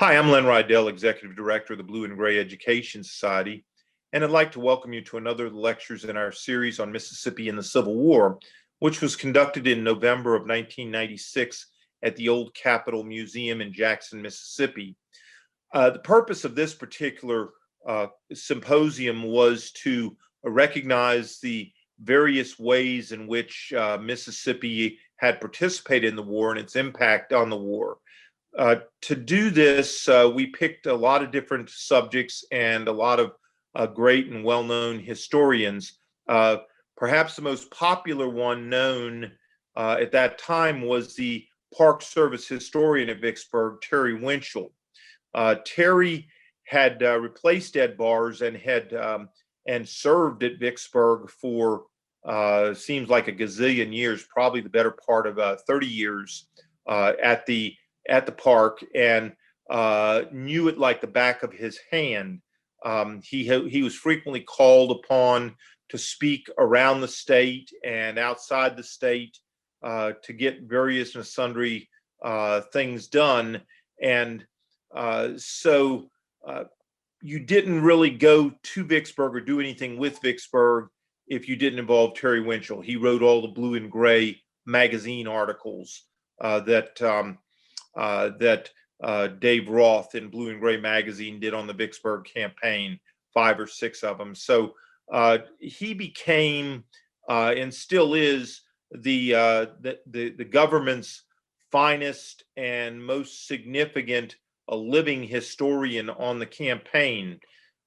Hi, I'm Len Rydell, Executive Director of the Blue and Gray Education Society, and I'd like to welcome you to another lectures in our series on Mississippi and the Civil War, which was conducted in November of 1996 at the Old Capitol Museum in Jackson, Mississippi. The purpose of this particular symposium was to recognize the various ways in which Mississippi had participated in the war and its impact on the war. To do this, we picked a lot of different subjects and a lot of great and well-known historians. Perhaps the most popular one known at that time was the Park Service historian at Vicksburg, Terry Winschel. Terry had replaced Ed Bars and had and served at Vicksburg for seems like a gazillion years, probably the better part of 30 years at the park, and knew it like the back of his hand. He was frequently called upon to speak around the state and outside the state to get various and sundry things done. And so you didn't really go to Vicksburg or do anything with Vicksburg if you didn't involve Terry Winschel. He wrote all the Blue and Gray magazine articles that Dave Roth in Blue and Gray magazine did on the Vicksburg campaign, 5 or 6 of them. So he became and still is the government's finest and most significant living historian on the campaign.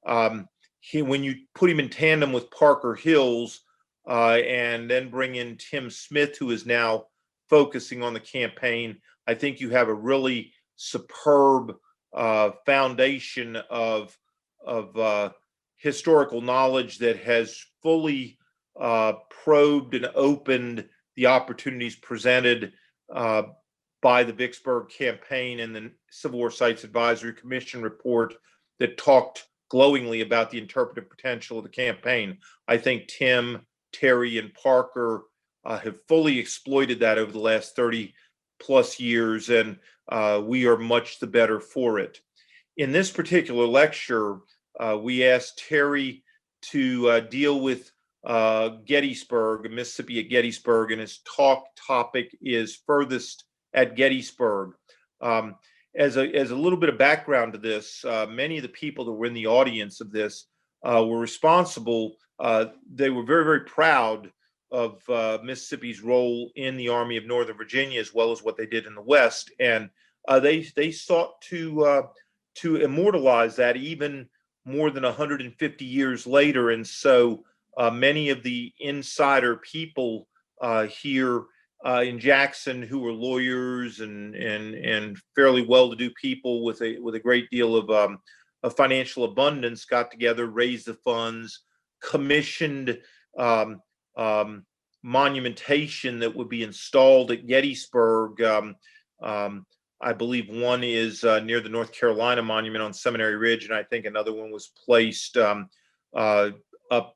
When you put him in tandem with Parker Hills and then bring in Tim Smith, who is now focusing on the campaign, I think you have a really superb foundation of historical knowledge that has fully probed and opened the opportunities presented by the Vicksburg campaign and the Civil War Sites Advisory Commission report that talked glowingly about the interpretive potential of the campaign. I think Tim, Terry, and Parker have fully exploited that over the last 30 plus years, and we are much the better for it. In this particular lecture, we asked Terry to deal with Gettysburg, Mississippi at Gettysburg, and his topic is Furthest at Gettysburg. As a little bit of background to this, many of the people that were in the audience of this were responsible. They were very, very proud of Mississippi's role in the Army of Northern Virginia, as well as what they did in the West, and they sought to immortalize that even more than 150 years later. And so many of the insider people here in Jackson, who were lawyers and fairly well-to-do people with a great deal of financial abundance, got together, raised the funds, commissioned monumentation that would be installed at Gettysburg. I believe one is near the North Carolina Monument on Seminary Ridge, and I think another one was placed up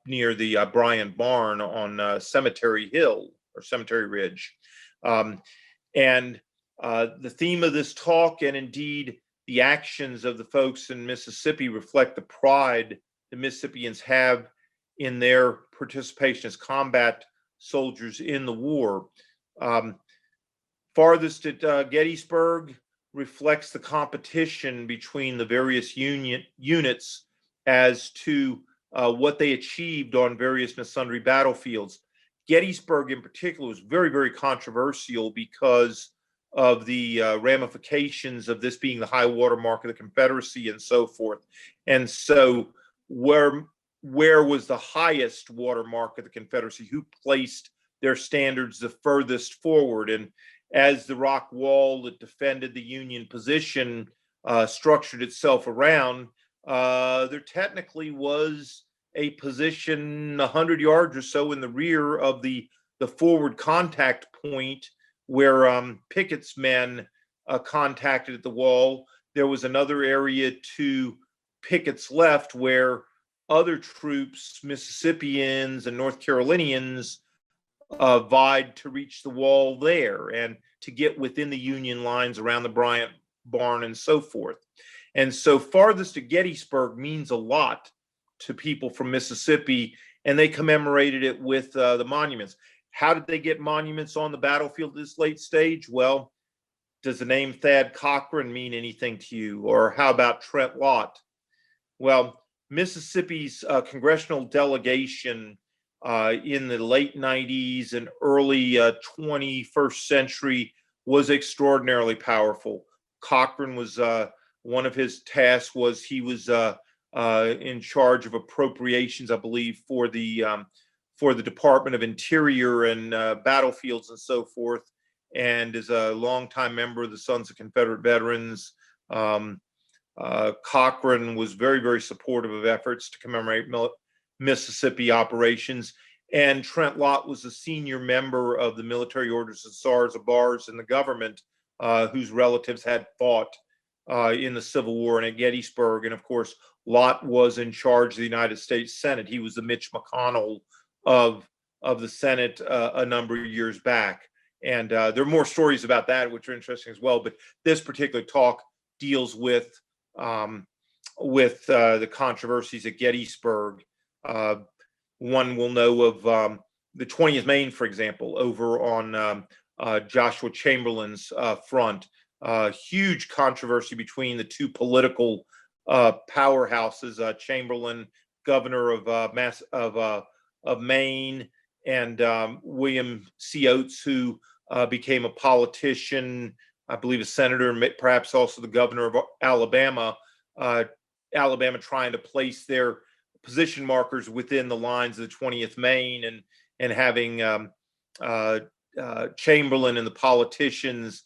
near the Bryant Barn on Cemetery Hill or Cemetery Ridge. And the theme of this talk, and indeed the actions of the folks in Mississippi, reflect the pride the Mississippians have in their participation as combat soldiers in the war. Farthest at Gettysburg reflects the competition between the various Union units as to what they achieved on various and sundry battlefields. Gettysburg in particular was very, very controversial because of the ramifications of this being the high water mark of the Confederacy and so forth. And so where was the highest watermark of the Confederacy? Who placed their standards the furthest forward? And as the rock wall that defended the Union position structured itself around, there technically was a position 100 yards or so in the rear of the forward contact point where Pickett's men contacted at the wall. There was another area to Pickett's left where other troops, Mississippians and North Carolinians, vied to reach the wall there and to get within the Union lines around the Bryant barn, and so forth. And so farthest to Gettysburg means a lot to people from Mississippi, and they commemorated it with the monuments. How did they get monuments on the battlefield at this late stage? Well, does the name Thad Cochran mean anything to you? Or how about Trent Lott? Well, Mississippi's congressional delegation in the late 90s and early 21st century was extraordinarily powerful. Cochran was one of his tasks was he was in charge of appropriations, I believe, for the Department of Interior and battlefields and so forth, and is a longtime member of the Sons of Confederate Veterans. Cochran was very, very supportive of efforts to commemorate Mississippi operations. And Trent Lott was a senior member of the military orders of Czars of Bars in the government, whose relatives had fought in the Civil War and at Gettysburg. And of course, Lott was in charge of the United States Senate. He was the Mitch McConnell of the Senate a number of years back. And there are more stories about that, which are interesting as well. But this particular talk deals with the controversies at Gettysburg. One will know of the 20th Maine, for example, over on Joshua Chamberlain's front. Huge controversy between the two political powerhouses, Chamberlain, governor of Maine, and William C. Oates, who became a politician, I believe a senator, perhaps also the governor of Alabama. Alabama trying to place their position markers within the lines of the 20th Maine, and having Chamberlain and the politicians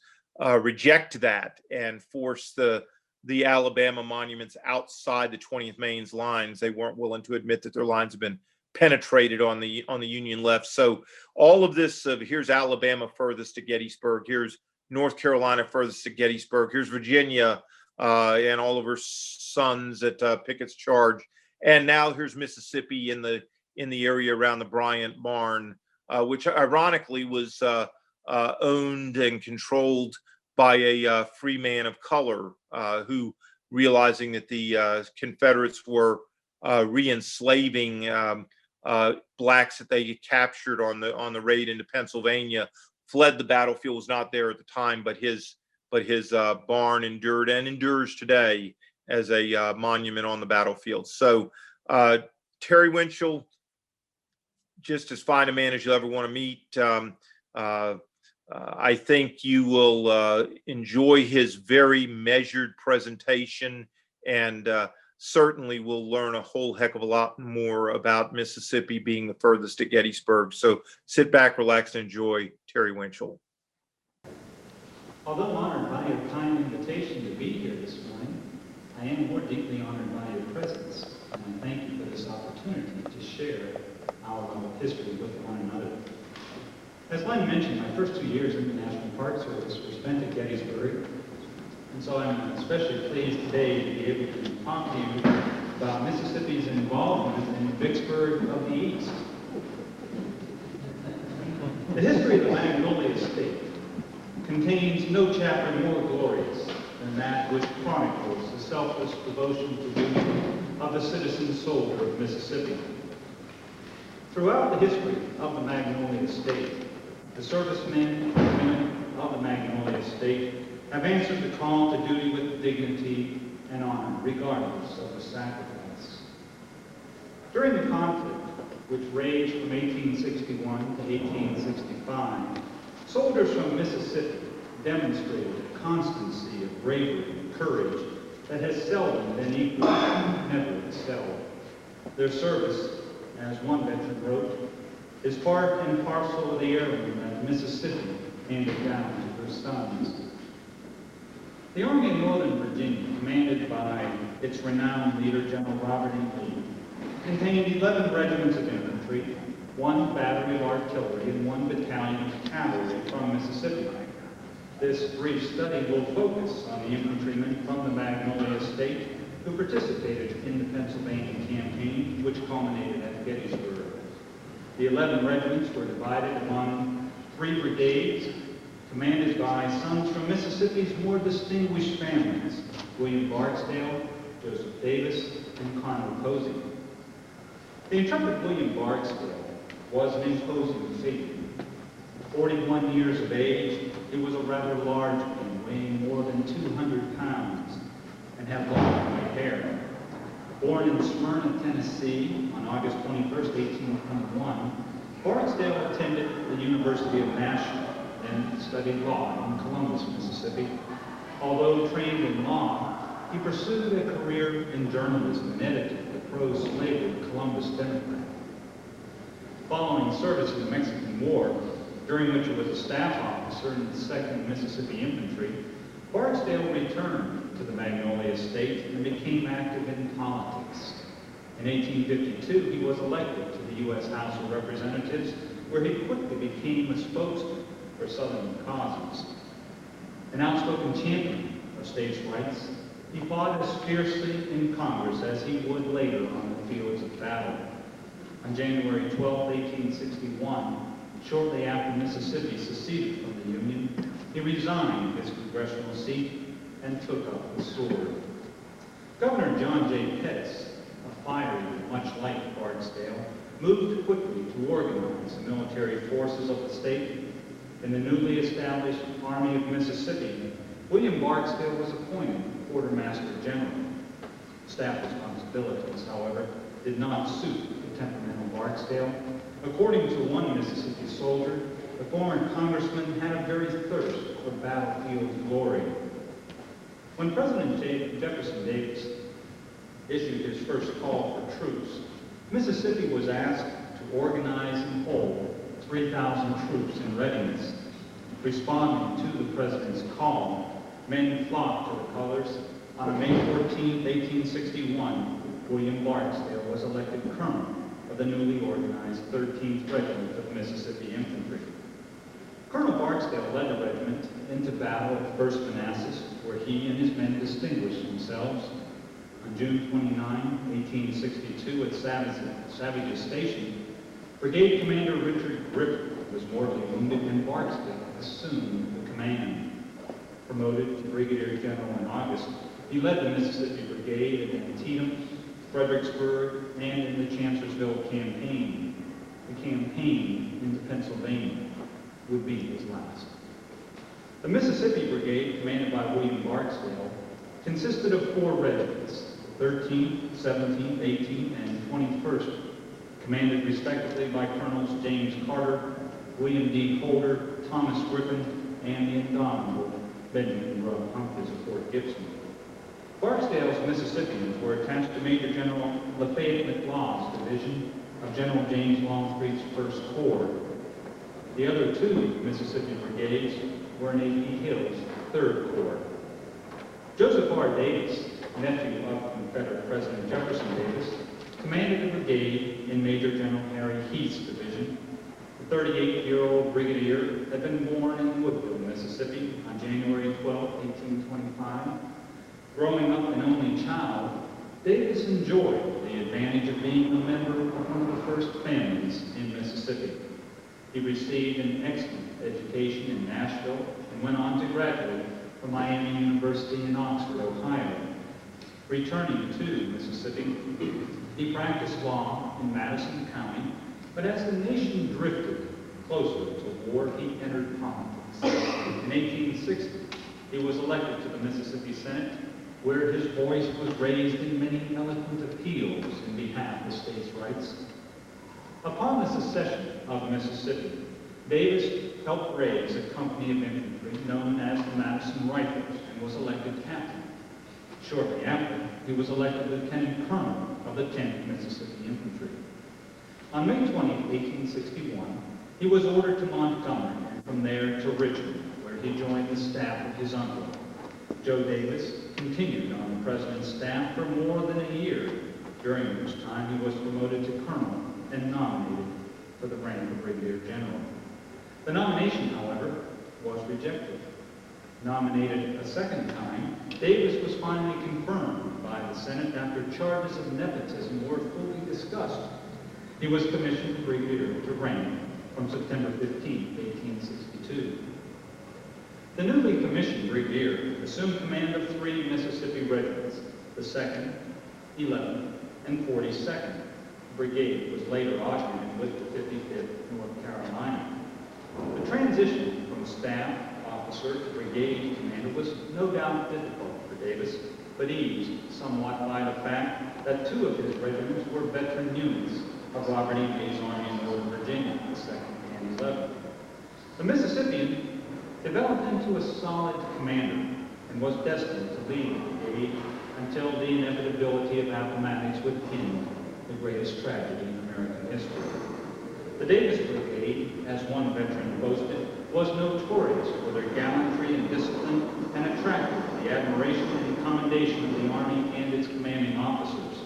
reject that and force the Alabama monuments outside the 20th Maine's lines. They weren't willing to admit that their lines have been penetrated on the Union left. So all of this, here's Alabama furthest to Gettysburg, here's North Carolina furthest to Gettysburg, here's Virginia and all of her sons at Pickett's Charge, and now here's Mississippi in the area around the Bryant Barn, which ironically was owned and controlled by a free man of color who, realizing that the Confederates were re-enslaving blacks that they captured on the raid into Pennsylvania, fled the battlefield. Was not there at the time, but his barn endured and endures today as a monument on the battlefield. So Terry Winschel, just as fine a man as you'll ever want to meet. I think you will enjoy his very measured presentation, and certainly will learn a whole heck of a lot more about Mississippi being the furthest at Gettysburg. So sit back, relax, and enjoy Terry Winschel. Although honored by your kind invitation to be here this morning, I am more deeply honored by your presence, and I thank you for this opportunity to share our love of history with one another. As Len mentioned, my first 2 years in the National Park Service were spent at Gettysburg, and so I'm especially pleased today to be able to talk to you about Mississippi's involvement in Vicksburg of the East. The history of the Magnolia State contains no chapter more glorious than that which chronicles the selfless devotion to duty of the citizen soldier of Mississippi. Throughout the history of the Magnolia State, the servicemen and women of the Magnolia State have answered the call to duty with dignity and honor, regardless of the sacrifice. During the conflict, which raged from 1861 to 1865, soldiers from Mississippi demonstrated a constancy of bravery and courage that has seldom been equaled, never excelled. Their service, as one veteran wrote, is part and parcel of the heirloom that Mississippi handed down to her sons. The Army of Northern Virginia, commanded by its renowned leader, General Robert E. Lee, contained 11 regiments of infantry, 1 battery of artillery, and 1 battalion of cavalry from Mississippi. This brief study will focus on the infantrymen from the Magnolia State who participated in the Pennsylvania campaign, which culminated at Gettysburg. The 11 regiments were divided among 3 brigades, commanded by sons from Mississippi's more distinguished families, William Barksdale, Joseph Davis, and Conor Posey. The intrepid William Barksdale was an imposing figure. 41 years of age, he was a rather large man, weighing more than 200 pounds, and had long white hair. Born in Smyrna, Tennessee, on August 21st, 1821, Barksdale attended the University of Nashville and studied law in Columbus, Mississippi. Although trained in law, he pursued a career in journalism and edited the pro-slavery Columbus Democrat. Following service in the Mexican War, during which he was a staff officer in the 2nd Mississippi Infantry, Barksdale returned to the Magnolia State and became active in politics. In 1852, he was elected to the U.S. House of Representatives, where he quickly became a spokesman for Southern causes. An outspoken champion of states' rights, he fought as fiercely in Congress as he would later on the fields of battle. On January 12, 1861, shortly after Mississippi seceded from the Union, he resigned his congressional seat and took up the sword. Governor John J. Pettus, a fiery but much like Barksdale, moved quickly to organize the military forces of the state. In the newly established Army of Mississippi, William Barksdale was appointed Quartermaster General. Staff responsibilities, however, did not suit the temperamental Barksdale. According to one Mississippi soldier, the former congressman had a very thirst for battlefield glory. When President Jefferson Davis issued his first call for troops, Mississippi was asked to organize and hold 3,000 troops in readiness. Responding to the president's call, men flocked to the colors. On May 14, 1861, William Barksdale was elected colonel of the newly organized 13th Regiment of Mississippi Infantry. Colonel Barksdale led the regiment into battle at First Manassas, where he and his men distinguished themselves. On June 29, 1862, at Savage's Station, Brigade Commander Richard Griffin was mortally wounded, and Barksdale assumed the command. Promoted to Brigadier General in August, he led the Mississippi Brigade at Antietam, Fredericksburg, and in the Chancellorsville campaign. The campaign into Pennsylvania would be his last. The Mississippi Brigade, commanded by William Barksdale, consisted of 4 regiments, 13th, 17th, 18th, and 21st, commanded respectively by Colonels James Carter, William D. Holder, Thomas Griffin, and the indomitable Benjamin Rubb Humphreys of Fort Gibson. Barksdale's Mississippians were attached to Major General Lafayette McLaw's division of General James Longstreet's 1st Corps. The other 2 Mississippi brigades were in A.P. Hill's 3rd Corps. Joseph R. Davis, nephew of Confederate President Jefferson Davis, commanded the brigade in Major General Harry Heath's division. The 38-year-old brigadier had been born in Woodville, Mississippi on January 12, 1825. Growing up an only child, Davis enjoyed the advantage of being a member of one of the first families in Mississippi. He received an excellent education in Nashville and went on to graduate from Miami University in Oxford, Ohio. Returning to Mississippi, he practiced law in Madison County, but as the nation drifted closer to war, he entered politics. In 1860, he was elected to the Mississippi Senate, where his voice was raised in many eloquent appeals in behalf of states' rights. Upon the secession of Mississippi, Davis helped raise a company of infantry known as the Madison Rifles and was elected captain. Shortly after, he was elected lieutenant colonel of the 10th Mississippi Infantry. On May 20, 1861, he was ordered to Montgomery and from there to Richmond, where he joined the staff of his uncle. Joe Davis continued on the president's staff for more than a year, during which time he was promoted to colonel and nominated for the rank of brigadier general. The nomination, however, was rejected. Nominated a second time, Davis was finally confirmed by the Senate after charges of nepotism were fully discussed. He was commissioned brigadier to rank from September 15, 1862. The newly commissioned brigadier assumed command of 3 Mississippi regiments, the 2nd, 11th, and 42nd. The brigade was later augmented with the 55th North Carolina. The transition from staff officer to brigade commander was no doubt difficult for Davis, but eased somewhat by the fact that 2 of his regiments were veteran units of Robert E. Lee's Army in Northern Virginia, the 2nd and 11th. The Mississippian developed into a solid commander and was destined to lead the brigade until the inevitability of Appomattox would end the greatest tragedy in American history. The Davis Brigade, as one veteran boasted, was notorious for their gallantry and discipline and attracted the admiration and commendation of the Army and its commanding officers.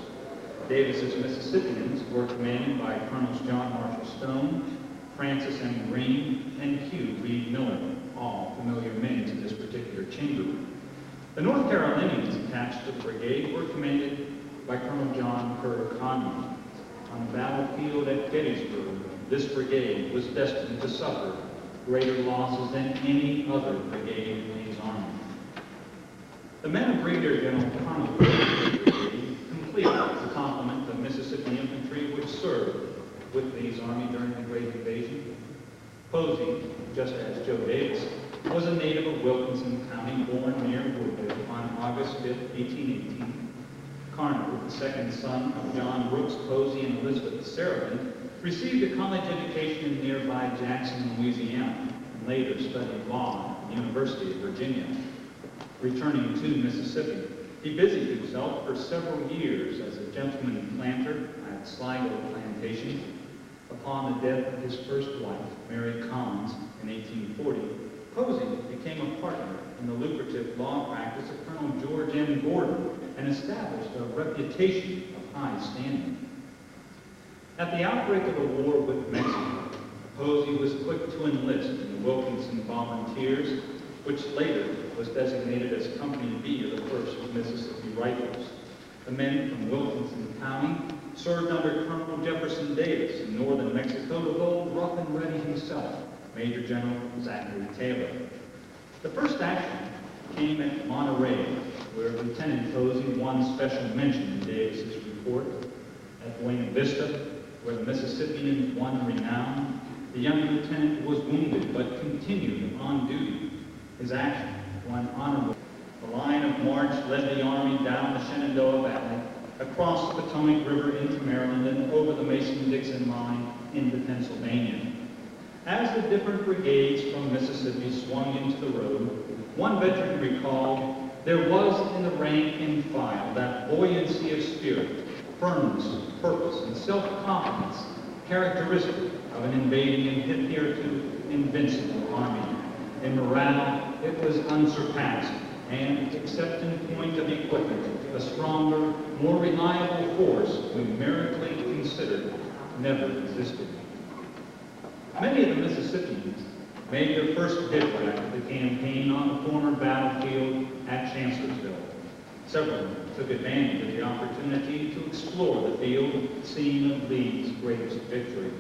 Davis's Mississippians were commanded by Colonels John Marshall Stone, Francis M. Green, and Hugh Reed Miller, all familiar names in this particular chamber. The North Carolinians attached to the brigade were commanded by Colonel John Kerr Conway. On the battlefield at Gettysburg, this brigade was destined to suffer greater losses than any other brigade in Lee's army. The men of Brigadier General Conway's brigade completed the complement of Mississippi infantry which served with Lee's army during the Great Invasion. Posey, just as Joe Davis, was a native of Wilkinson County, born near Woodville on August 5, 1818. Carter, the second son of John Brooks Posey and Elizabeth Sarabin, received a college education in nearby Jackson, Louisiana, and later studied law at the University of Virginia. Returning to Mississippi, he busied himself for several years as a gentleman planter at Sligo Plantation. Upon the death of his first wife, Mary Collins, in 1840, Posey became a partner in the lucrative law practice of Colonel George M. Gordon and established a reputation of high standing. At the outbreak of the war with Mexico, Posey was quick to enlist in the Wilkinson Volunteers, which later was designated as Company B of the 1st Mississippi Rifles. The men from Wilkinson County served under Colonel Jefferson Davis in northern Mexico with old rough and ready himself, Major General Zachary Taylor. The first action came at Monterey, where Lieutenant Posey won special mention in Davis's report. At Buena Vista, where the Mississippians won renown, the young lieutenant was wounded but continued on duty. His action won honorable. The line of march led the Army down the Shenandoah Valley, across the Potomac River into Maryland, and over the Mason-Dixon line into Pennsylvania. As the different brigades from Mississippi swung into the road, one veteran recalled, there was in the rank and file that buoyancy of spirit, firmness of purpose, and self-confidence characteristic of an invading and hitherto invincible army. In morale, it was unsurpassed, and, except in point of equipment, a stronger, more reliable force, numerically considered, never existed. Many of the Mississippians made their first bivouac of the campaign on the former battlefield at Chancellorsville. Several took advantage of the opportunity to explore the field, scene of Lee's greatest victory.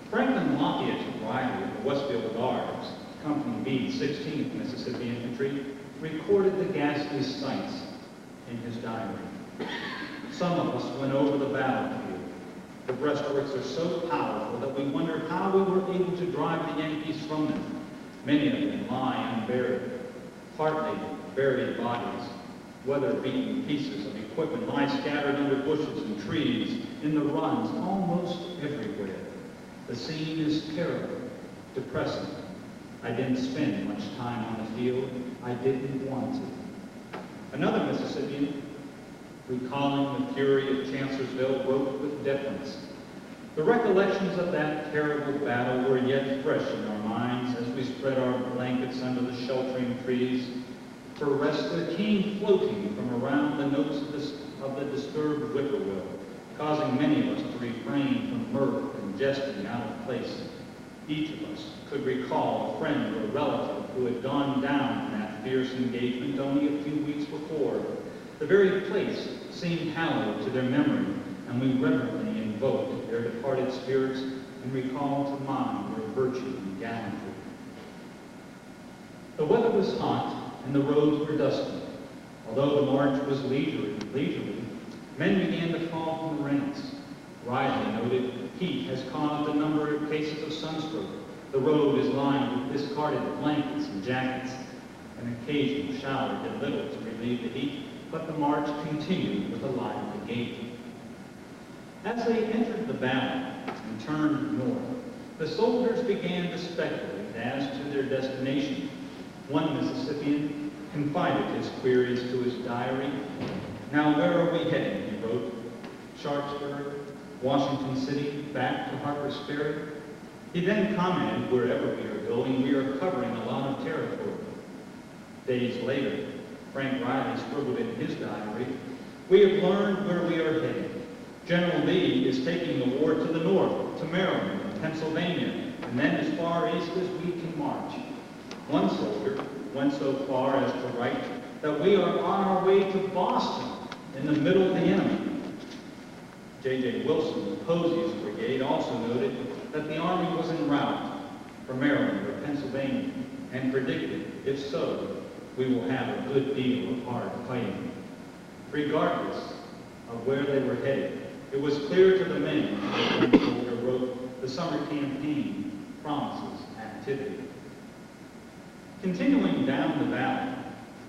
Franklin Lafayette's rider of the Westfield Guards, Company B, 16th Mississippi Infantry, recorded the ghastly sights in his diary. Some of us went over the battlefield. The breastworks are so powerful that we wonder how we were able to drive the Yankees from them. Many of them lie unburied, partly buried bodies, weather-beaten pieces of equipment lie scattered under bushes and trees, in the runs, almost everywhere. The scene is terrible, depressing. I didn't spend much time on the field. I didn't want to. Another Mississippian, recalling the fury of Chancellorsville, wrote with deference, the recollections of that terrible battle were yet fresh in our minds as we spread our blankets under the sheltering trees. For rest, there came floating from around the notes of the disturbed whippoorwill, causing many of us to refrain from mirth and jesting out of place. Each of us could recall a friend or relative who had gone down in that fierce engagement only a few weeks before. The very place seemed hallowed to their memory, and we reverently invoked their departed spirits and recalled to mind their virtue and gallantry. The weather was hot and the roads were dusty. Although the march was leisurely, men began to fall from the ranks. Riley noted, heat has caused a number of cases of sunstroke. The road is lined with discarded blankets and jackets. An occasional shower did little to relieve the heat, but the march continued with a lively gait. As they entered the valley and turned north, the soldiers began to speculate as to their destination. One Mississippian confided his queries to his diary. "Now where are we heading?" he wrote. "Sharpsburg, Washington City, back to Harper's Ferry?" He then commented, "Wherever we are going, we are covering a lot of territory." Days later, Frank Riley scribbled in his diary, "We have learned where we are headed. General Lee is taking the war to the north, to Maryland and Pennsylvania, and then as far east as we can march." One soldier went so far as to write that we are on our way to Boston, in the middle of the enemy. J.J. Wilson of Posey's brigade also noted that the army was en route for Maryland or Pennsylvania, and predicted, if so, we will have a good deal of hard fighting. Regardless of where they were headed, it was clear to the men, as one soldier wrote, the summer campaign promises activity. Continuing down the valley,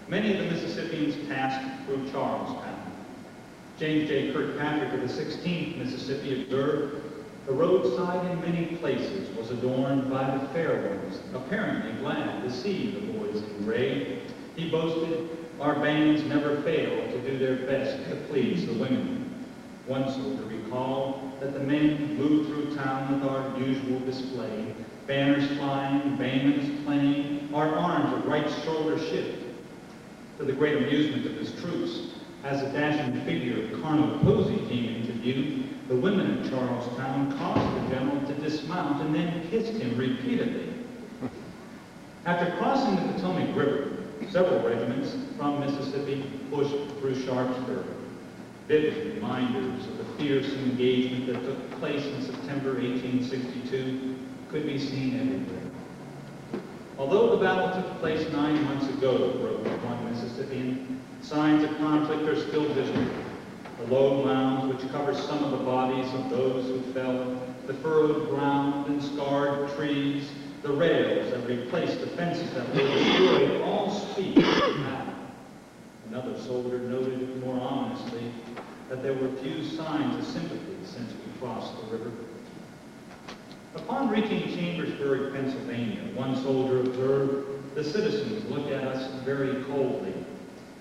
many of the Mississippians passed through Charlestown. James J. Kirkpatrick of the 16th Mississippi observed, "The roadside in many places was adorned by the fair ones, apparently glad to see the boys in gray." He boasted, "Our bands never fail to do their best to please the women." One soldier recalled that the men moved through town with our usual display, banners flying, bands playing, our arms at right shoulder shift. To the great amusement of his troops, as the dashing figure of Colonel Posey came into view, the women of Charlestown caused the general to dismount and then kissed him repeatedly. After crossing the Potomac River, several regiments from Mississippi pushed through Sharpsburg. Vivid reminders of the fierce engagement that took place in September 1862 could be seen everywhere. "Although the battle took place 9 months ago," wrote one Mississippian, "signs of conflict are still visible. The low mounds which cover some of the bodies of those who fell, the furrowed ground and scarred trees, the rails that replaced the fences that were destroyed, all speak of battle." Another soldier noted more ominously that there were few signs of sympathy since we crossed the river. Upon reaching Chambersburg, Pennsylvania, one soldier observed, "The citizens look at us very coldly."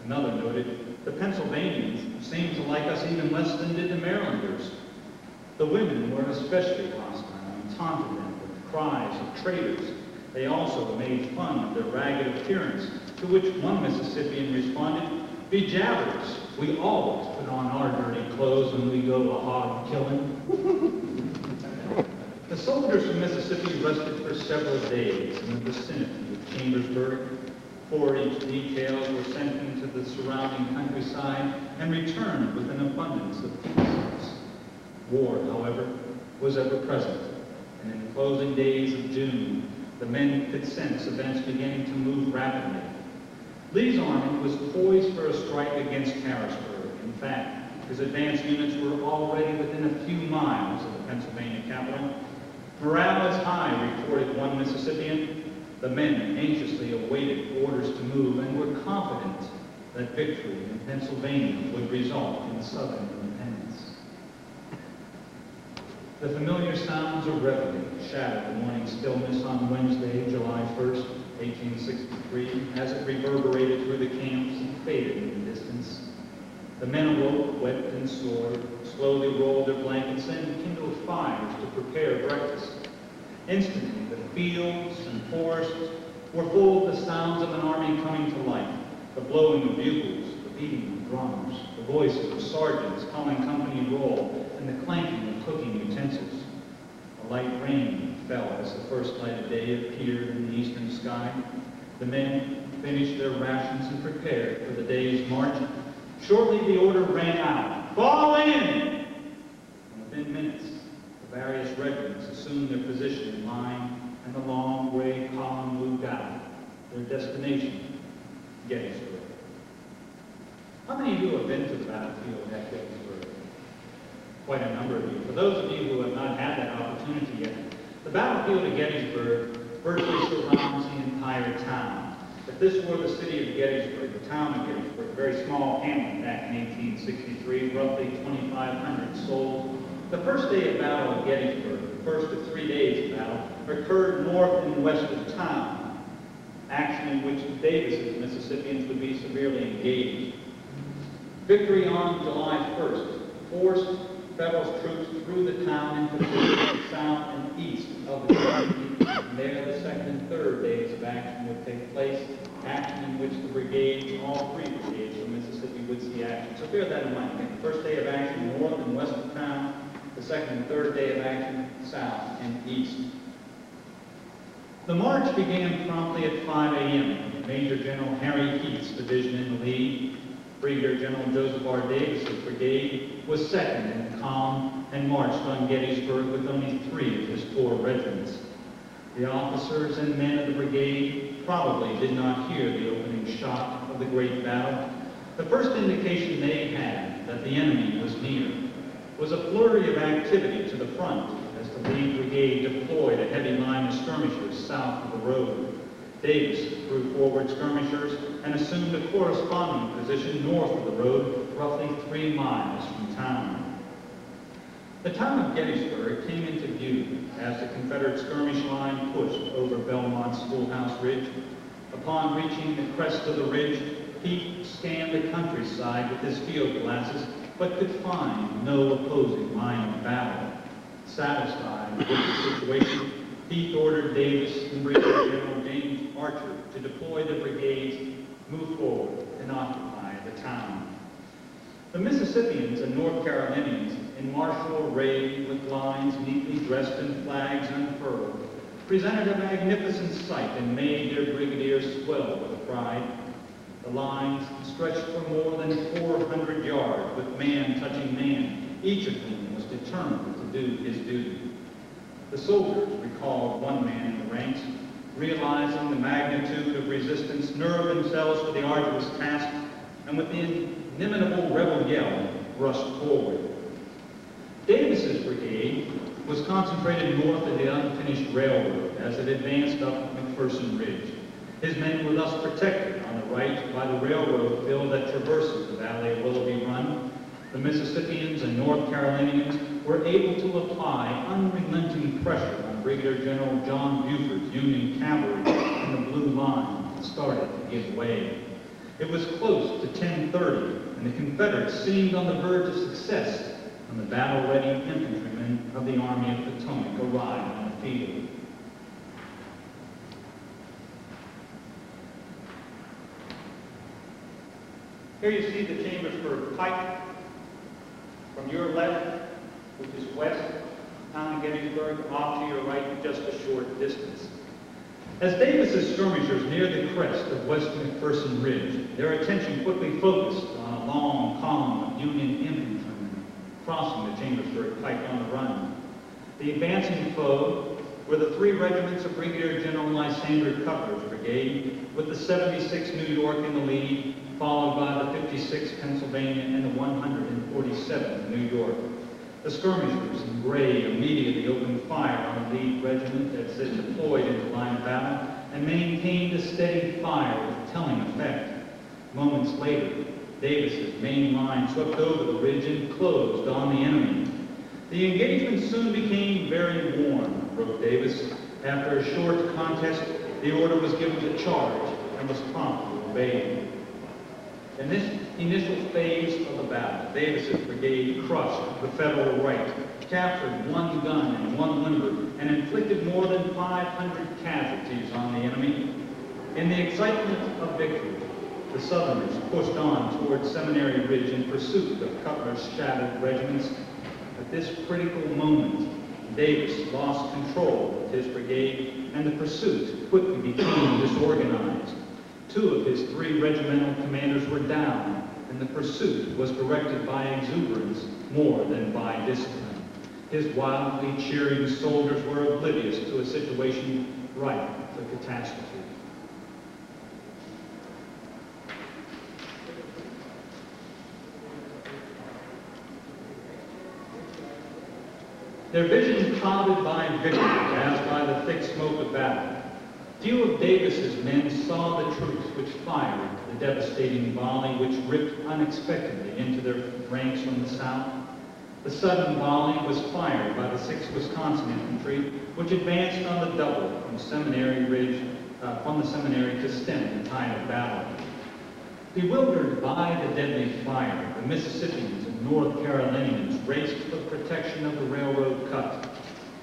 Another noted, "The Pennsylvanians seem to like us even less than did the Marylanders." The women were especially hostile and taunted them with cries of traitors. They also made fun of their ragged appearance, to which one Mississippian responded, "Be jabbers, we always put on our dirty clothes when we go a hog killing." The soldiers from Mississippi rested for several days in the vicinity of Chambersburg. Forage details were sent into the surrounding countryside and returned with an abundance of pieces. War, however, was ever present, and in the closing days of June, the men could sense events beginning to move rapidly. Lee's army was poised for a strike against Harrisburg. In fact, his advance units were already within a few miles of the Pennsylvania capital. "Morale is high," reported one Mississippian. The men anxiously awaited orders to move and were confident that victory in Pennsylvania would result in Southern independence. The familiar sounds of reveille shattered the morning stillness on Wednesday, July 1st, 1863, as it reverberated through the camps and faded in the distance. The men awoke, wet and sore, slowly rolled their blankets and kindled fires to prepare breakfast. Instantly, the fields and forests were full of the sounds of an army coming to life, the blowing of bugles, the beating of drums, the voices of sergeants calling company roll, and the clanking of cooking utensils. A light rain fell as the first light of day appeared in the eastern sky. The men finished their rations and prepared for the day's march. Shortly, the order rang out, "Fall in!" And within minutes, the various regiments assumed their position in line, and the long gray column moved out, their destination, Gettysburg. How many of you have been to the battlefield at Gettysburg? Quite a number of you. For those of you who have not had that opportunity yet, the battlefield of Gettysburg virtually surrounds the entire town. If this were the city of Gettysburg, the town of Gettysburg, a very small hamlet back in 1863, roughly 2,500 souls, the first day of battle of Gettysburg, the first of 3 days of battle, occurred north and west of town, action in which Davis's Mississippians would be severely engaged. Victory on July 1st forced Federal troops through the town into the south and east of the community. And there, the second and third days of action would take place, action in which the brigades, all three brigades from Mississippi, would see action. So bear that in mind. Okay, the first day of action north and west of town, the second and third day of action south and east. The march began promptly at 5 a.m. Major General Harry Heath's division in the lead. Brigadier General Joseph R. Davis's brigade was second in the column and marched on Gettysburg with only 3 of his 4 regiments. The officers and men of the brigade probably did not hear the opening shot of the great battle. The first indication they had that the enemy was near was a flurry of activity to the front as the lead brigade deployed a heavy line of skirmishers south of the road. Davis threw forward skirmishers and assumed a corresponding position north of the road, roughly 3 miles from town. The town of Gettysburg came into view as the Confederate skirmish line pushed over Belmont's Schoolhouse Ridge. Upon reaching the crest of the ridge, Heath scanned the countryside with his field glasses, but could find no opposing line of battle. Satisfied with the situation, Heath ordered Davis and Brigadier General James Archer to deploy the brigades, move forward, and occupy the town. The Mississippians and North Carolinians, in martial array with lines neatly dressed and flags unfurled, presented a magnificent sight and made their brigadiers swell with pride. The lines stretched for more than 400 yards with man touching man, each of whom was determined to do his duty. The soldiers recalled one man in the ranks, realizing the magnitude of resistance, nerved themselves for the arduous task, and with the inimitable rebel yell, rushed forward. Davis's brigade was concentrated north of the unfinished railroad as it advanced up McPherson Ridge. His men were thus protected on the right by the railroad field that traverses the valley of Willoughby Run. The Mississippians and North Carolinians were able to apply unrelenting pressure on Brigadier General John Buford's Union cavalry, and the blue line started to give way. It was close to 10:30, and the Confederates seemed on the verge of success when the battle-ready infantrymen of the Army of Potomac arrived on the field. Here you see the Chambersburg Pike. From your left, which is west, town of Gettysburg, off to your right, just a short distance. As Davis's skirmishers neared the crest of West McPherson Ridge, their attention quickly focused on a long column of Union infantrymen crossing the Chambersburg Pike on the run. The advancing foe were the 3 regiments of Brigadier General Lysander Cutler's brigade, with the 76th New York in the lead, followed by the 56th Pennsylvania and the 147th New York. The skirmishers in gray immediately opened fire on the lead regiment as it deployed into line of battle and maintained a steady fire with telling effect. Moments later, Davis's main line swept over the ridge and closed on the enemy. The engagement soon became very warm, wrote Davis. After a short contest, the order was given to charge and was promptly obeyed. In this initial phase of the battle, Davis's brigade crushed the Federal right, captured 1 gun and 1 limber, and inflicted more than 500 casualties on the enemy. In the excitement of victory, the Southerners pushed on toward Seminary Ridge in pursuit of Cutler's shattered regiments. At this critical moment, Davis lost control of his brigade, and the pursuit quickly became disorganized. 2 of his 3 regimental commanders were down, and the pursuit was directed by exuberance more than by discipline. His wildly cheering soldiers were oblivious to a situation ripe for catastrophe. their vision clouded by victory as by the thick smoke of battle. Few of Davis's men saw the troops which fired the devastating volley which ripped unexpectedly into their ranks from the south. The sudden volley was fired by the 6th Wisconsin Infantry, which advanced on the double from the seminary to stem the tide of battle. Bewildered by the deadly fire, the Mississippians and North Carolinians raced for the protection of the railroad cut.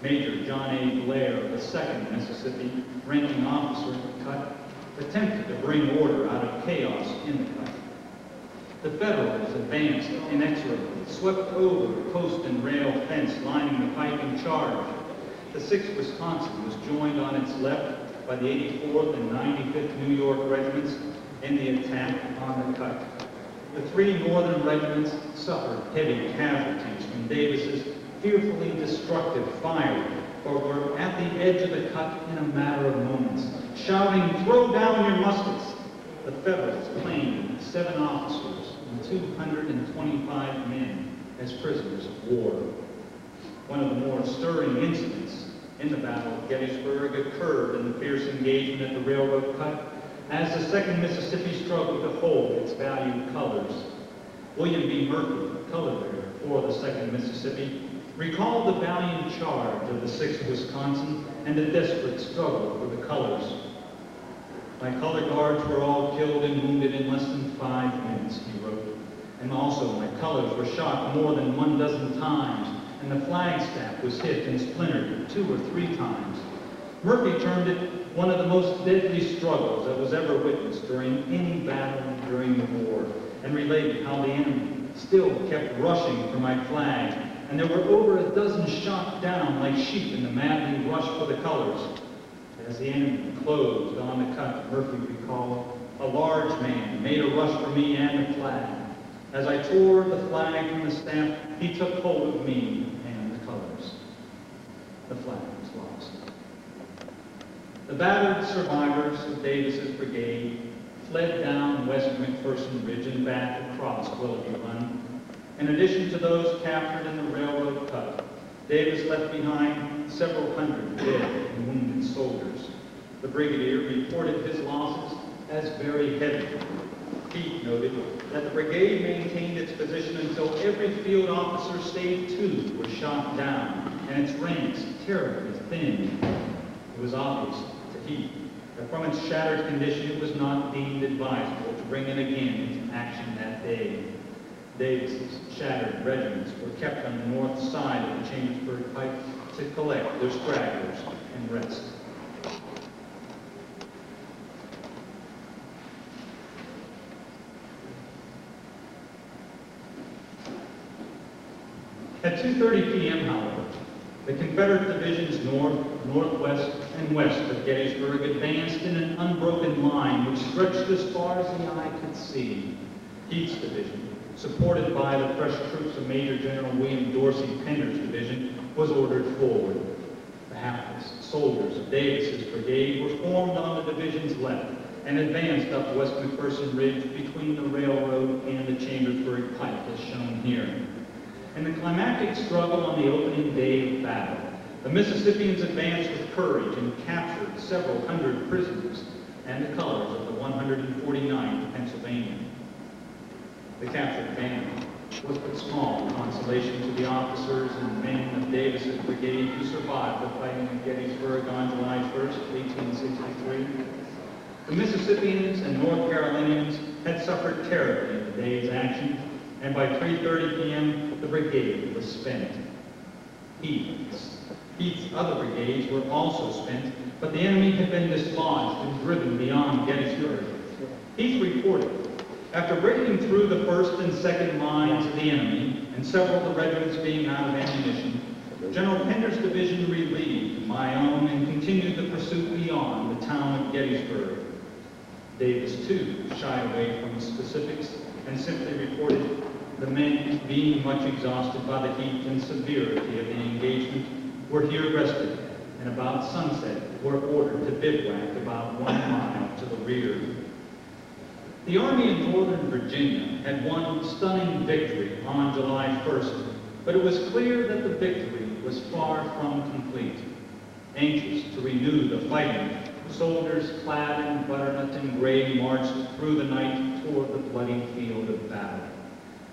Major John A. Blair of the 2nd Mississippi, ranking officer of the cut, attempted to bring order out of chaos in the cut. The Federals advanced inexorably, swept over the post and rail fence lining the pike and charged. The 6th Wisconsin was joined on its left by the 84th and 95th New York regiments in the attack on the cut. The 3 northern regiments suffered heavy casualties from Davis's fearfully destructive fire, but were at the edge of the cut in a matter of moments, shouting, "Throw down your muskets!" The Federals claimed 7 officers and 225 men as prisoners of war. One of the more stirring incidents in the Battle of Gettysburg occurred in the fierce engagement at the railroad cut as the 2nd Mississippi struggled to hold its valued colors. William B. Murphy, color bearer for the 2nd Mississippi, recalled the valiant charge of the 6th Wisconsin and the desperate struggle for the colors. "My color guards were all killed and wounded in less than 5 minutes," he wrote. "And also my colors were shot more than 12 times, and the flagstaff was hit and splintered 2 or 3 times. Murphy termed it one of the most deadly struggles that was ever witnessed during any battle during the war, and related how the enemy still kept rushing for my flag, and there were over a dozen shot down like sheep in the madly rush for the colors. As the enemy closed on the cut," Murphy recalled, "a large man made a rush for me and the flag. As I tore the flag from the staff, he took hold of me and the colors. The flag was lost." The battered survivors of Davis's brigade fled down West McPherson Ridge and back across Willoughby Run. In addition to those captured in the railroad cut, Davis left behind several hundred dead and wounded soldiers. The brigadier reported his losses as very heavy. He noted that the brigade maintained its position until every field officer save 2 was shot down and its ranks terribly thin. It was obvious to he that from its shattered condition it was not deemed advisable to bring it again into action that day. Davis's shattered regiments were kept on the north side of the Chambersburg pike to collect their stragglers and rest. At 2:30 p.m., however, the Confederate divisions north, northwest, and west of Gettysburg advanced in an unbroken line which stretched as far as the eye could see. Heath's division, supported by the fresh troops of Major General William Dorsey Pender's division, was ordered forward. The hapless soldiers of Davis's brigade were formed on the division's left and advanced up West McPherson Ridge between the railroad and the Chambersburg pike, as shown here. In the climactic struggle on the opening day of battle, the Mississippians advanced with courage and captured several hundred prisoners and the colors of the 149th Pennsylvania. The captured band was but small consolation to the officers and men of Davis's brigade who survived the fighting at Gettysburg on July 1st, 1863. The Mississippians and North Carolinians had suffered terribly in the day's action, and by 3:30 p.m., the brigade was spent. Heath's other brigades were also spent, but the enemy had been dislodged and driven beyond Gettysburg. Heath reported, after breaking through the first and second lines of the enemy, and several of the regiments being out of ammunition, General Pender's division relieved my own and continued the pursuit beyond the town of Gettysburg. Davis, too, shied away from specifics and simply reported the men, being much exhausted by the heat and severity of the engagement, were here rested, and about sunset were ordered to bivouac about 1 mile to the rear. The Army of Northern Virginia had won stunning victory on July 1st, but it was clear that the victory was far from complete. Anxious to renew the fighting, soldiers clad in butternut and gray marched through the night toward the bloody field of battle.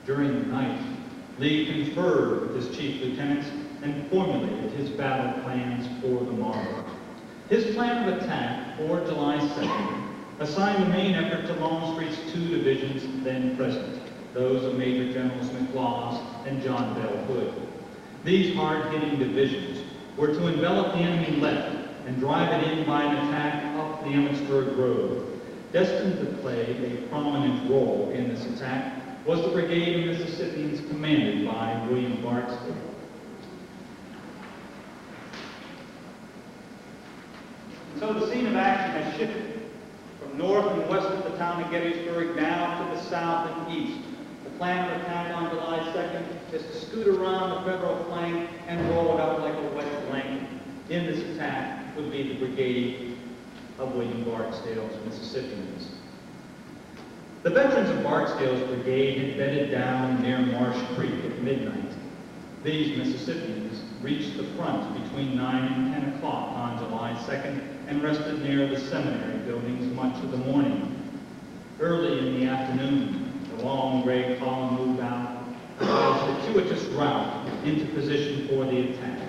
During the night, Lee conferred with his chief lieutenants and formulated his battle plans for the morrow. His plan of attack for July 2nd assigned the main effort to Longstreet's two divisions then present, those of Major Generals McLaws and John Bell Hood. These hard-hitting divisions were to envelop the enemy left and drive it in by an attack up the Emmitsburg Road. Destined to play a prominent role in this attack was the brigade of Mississippians commanded by William Barksdale. So the scene of action has shifted from north and west of the town of Gettysburg now to the south and east. The plan of attack on July 2nd is to scoot around the federal flank and roll it up like a wet blanket. In this attack would be the brigade of William Barksdale's Mississippians. The veterans of Barksdale's brigade had bedded down near Marsh Creek at midnight. These Mississippians reached the front between 9 and 10 o'clock on July 2nd and rested near the seminary buildings much of the morning. Early in the afternoon, the long gray column moved out a circuitous route into position for the attack.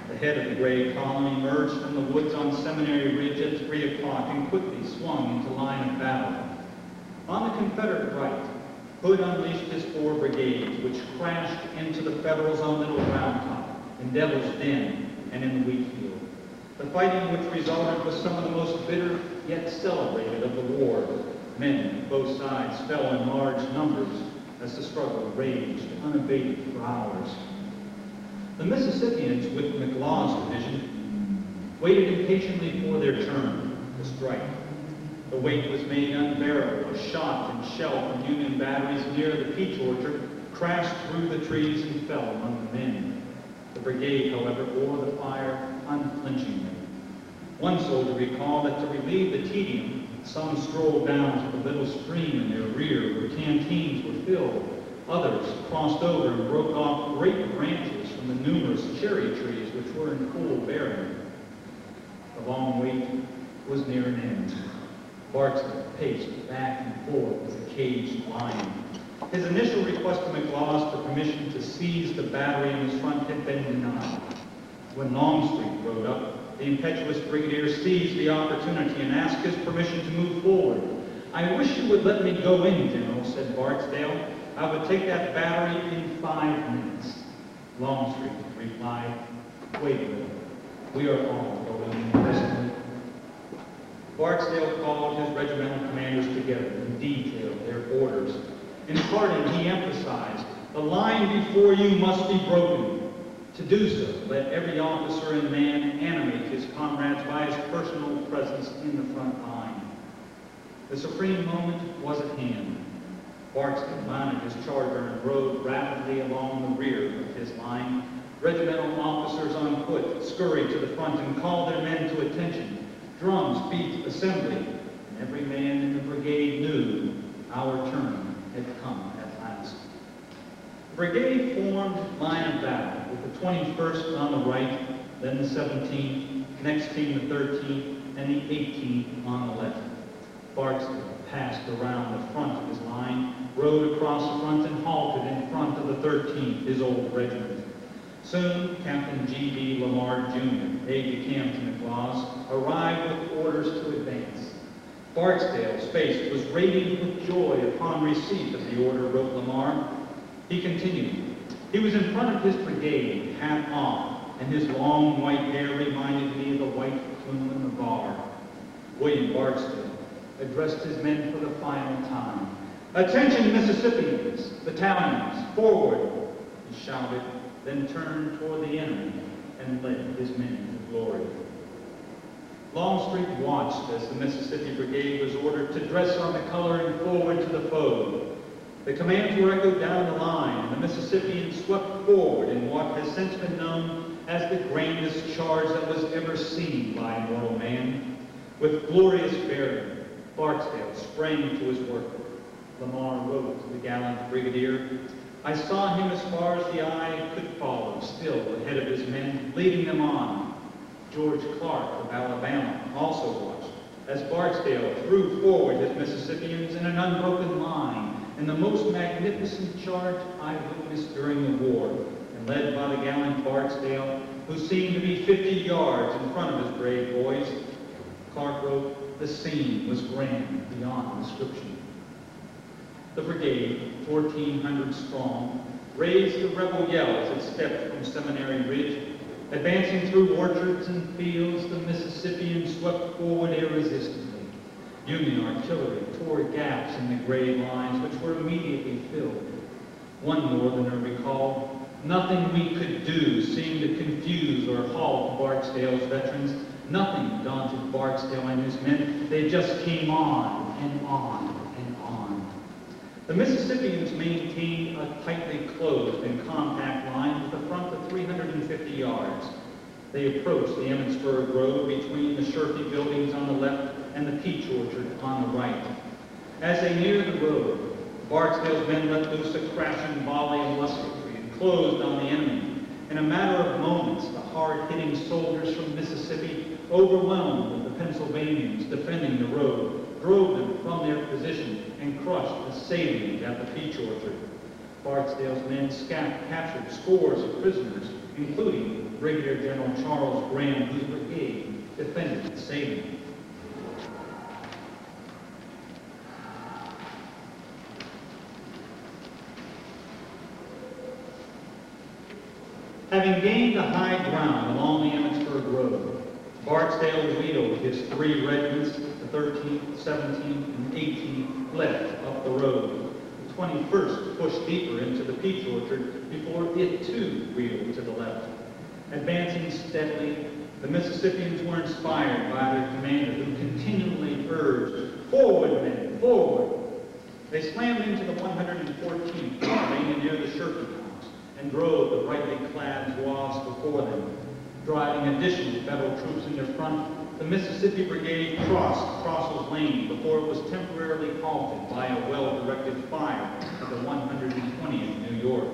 The head of the gray column emerged from the woods on Seminary Ridge at 3 o'clock and quickly swung into line of battle. On the Confederate right, Hood unleashed his 4 brigades, which crashed into the Federals on Little Round Top, in Devil's Den, and in the wheat field. The fighting which resulted was some of the most bitter yet celebrated of the war. Men of both sides fell in large numbers as the struggle raged unabated for hours. The Mississippians with McLaw's division waited impatiently for their turn to strike. The wait was made unbearable as shot and shell from Union batteries near the peach orchard crashed through the trees and fell among the men. The brigade, however, bore the fire unflinchingly. One soldier recalled that to relieve the tedium, some strolled down to the little stream in their rear where canteens were filled. Others crossed over and broke off great branches from the numerous cherry trees which were in full bearing. The long wait was near an end. Barksdale paced back and forth as a caged lion. His initial request to McLaws for permission to seize the battery in his front had been denied. When Longstreet rode up, the impetuous brigadier seized the opportunity and asked his permission to move forward. "I wish you would let me go in, General," said Barksdale. "I would take that battery in 5 minutes." Longstreet replied, "Wait a minute. We are all going in presently." Barksdale called his regimental commanders together and detailed their orders. In parting, he emphasized, "The line before you must be broken. To do so, let every officer and man animate his comrades by his personal presence in the front line." The supreme moment was at hand. Barksdale mounted his charger and rode rapidly along the rear of his line. Regimental officers on foot scurried to the front and called their men to attention. Drums beat assembly, and every man in the brigade knew our turn had come at last. The brigade formed line of battle, with the 21st on the right, then the 17th, next came the 13th, and the 18th on the left. Barksdale passed around the front of his line, rode across the front, and halted in front of the 13th, his old regiment. Soon, Captain G.B. Lamar, Jr., aide-de-camp to McLaws, arrived with orders to advance. Barksdale's face was radiant with joy upon receipt of the order, wrote Lamar. He continued. He was in front of his brigade, hat off, and his long white hair reminded me of the white plume in the bar. William Barksdale addressed his men for the final time. "Attention, Mississippians, battalions, forward!" he shouted, then turned toward the enemy and led his men to glory. Longstreet watched as the Mississippi Brigade was ordered to dress on the color and forward to the foe. The commands were echoed down the line, and the Mississippians swept forward in what has since been known as the grandest charge that was ever seen by mortal man. With glorious bearing, Barksdale sprang to his work. Lamar wrote to the gallant brigadier, I saw him as far as the eye could follow, still ahead of his men, leading them on. George Clark of Alabama also watched, as Barksdale threw forward his Mississippians in an unbroken line, in the most magnificent charge I witnessed during the war, and led by the gallant Barksdale, who seemed to be 50 yards in front of his brave boys. Clark wrote, "The scene was grand beyond description." The brigade, 1,400 strong, raised the rebel yell as it stepped from Seminary Ridge. Advancing through orchards and fields, the Mississippians swept forward irresistibly. Union artillery tore gaps in the gray lines, which were immediately filled. One Northerner recalled, "Nothing we could do seemed to confuse or halt Barksdale's veterans. Nothing daunted Barksdale and his men. They just came on and on and on." The Mississippians maintained a tightly closed and compact line with a front of 350 yards. They approached the Emmitsburg Road between the Sherfy buildings on the left and the peach orchard on the right. As they neared the road, Barksdale's men let loose a crashing volley of musketry and closed on the enemy. In a matter of moments, the hard-hitting soldiers from Mississippi, overwhelmed with the Pennsylvanians defending the road, drove them from their position and crushed the salient at the peach orchard. Barksdale's men captured scores of prisoners, including Brigadier General Charles Graham, whose brigade defended the salient. Having gained a high ground along the Emmitsburg Road, Barksdale wheeled his 3 regiments, the 13th, 17th, and 18th, left up the road. The 21st pushed deeper into the peach orchard before it too wheeled to the left. Advancing steadily, the Mississippians were inspired by their commander, who continually urged, "Forward, men, forward!" They slammed into the 114th, remaining near the Sherfy house, and drove the brightly clad Zouaves before them. Driving additional federal troops in their front, the Mississippi Brigade crossed Crossel's Lane before it was temporarily halted by a well-directed fire of the 120th New York.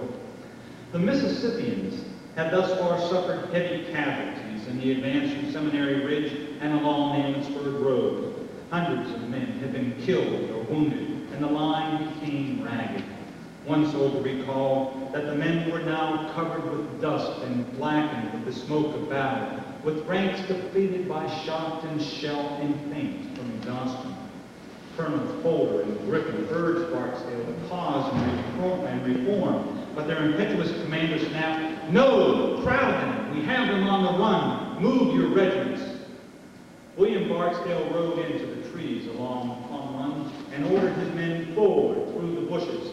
The Mississippians had thus far suffered heavy casualties in the advance from Seminary Ridge and along the Emmitsburg Road. Hundreds of men had been killed or wounded, and the line became ragged. One soldier recalled that the men were now covered with dust and blackened with the smoke of battle, with ranks depleted by shot and shell and faint from exhaustion. Colonels Folder and Griffin urged Barksdale to pause and reform, but their impetuous commander snapped, "No! Crowd them! We have them on the run! Move your regiments!" William Barksdale rode into the trees along Plum Run and ordered his men forward through the bushes.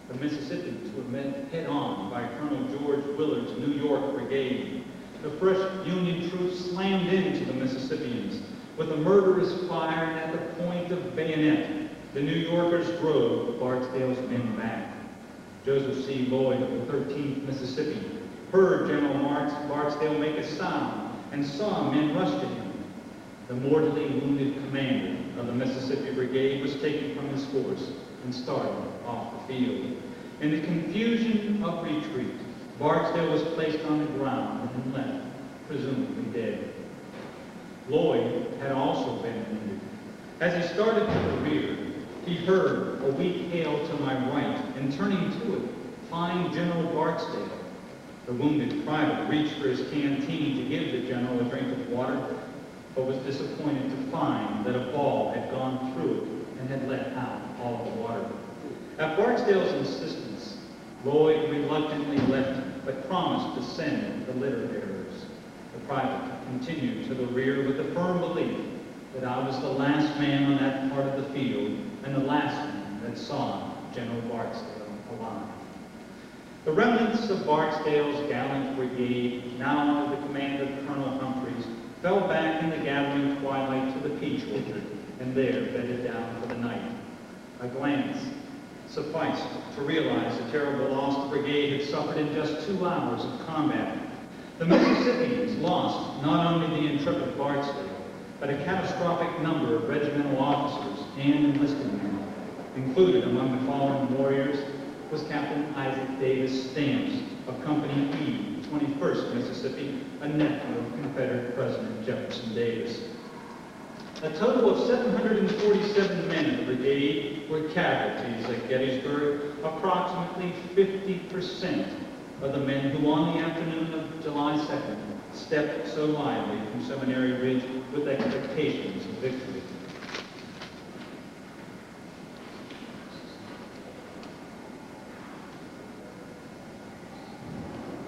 The Mississippians were met head-on by Colonel George Willard's New York Brigade. The fresh Union troops slammed into the Mississippians with a murderous fire, and at the point of bayonet, the New Yorkers drove Barksdale's men back. Joseph C. Lloyd of the 13th Mississippi heard General Barksdale make a sound and saw men rush to him. The mortally wounded commander of the Mississippi Brigade was taken from his horse and started off the field. In the confusion of retreat, Barksdale was placed on the ground and left, presumably dead. Lloyd had also been wounded. As he started to the rear, he heard a weak hail to my right, and turning to it, find General Barksdale. The wounded private reached for his canteen to give the general a drink of water, but was disappointed to find that a ball had gone through it and had let out all the water. At Barksdale's insistence, Lloyd reluctantly left him, but promised to send the litter bearers. The private continued to the rear with the firm belief that I was the last man on that part of the field and the last man that saw General Barksdale alive. The remnants of Barksdale's gallant brigade, now under the command of Colonel Humphreys, fell back in the gathering twilight to the peach orchard, and there bedded down for the night. A glance sufficed to realize the terrible loss the brigade had suffered in just 2 hours of combat. The Mississippians lost not only the intrepid Barksdale, but a catastrophic number of regimental officers and enlisted men. Included among the fallen warriors was Captain Isaac Davis Stamps of Company E, 21st Mississippi, a nephew of Confederate President Jefferson Davis. A total of 747 men of the brigade were casualties at Gettysburg, approximately 50% of the men who on the afternoon of July 2nd stepped so lively from Seminary Ridge with expectations of victory.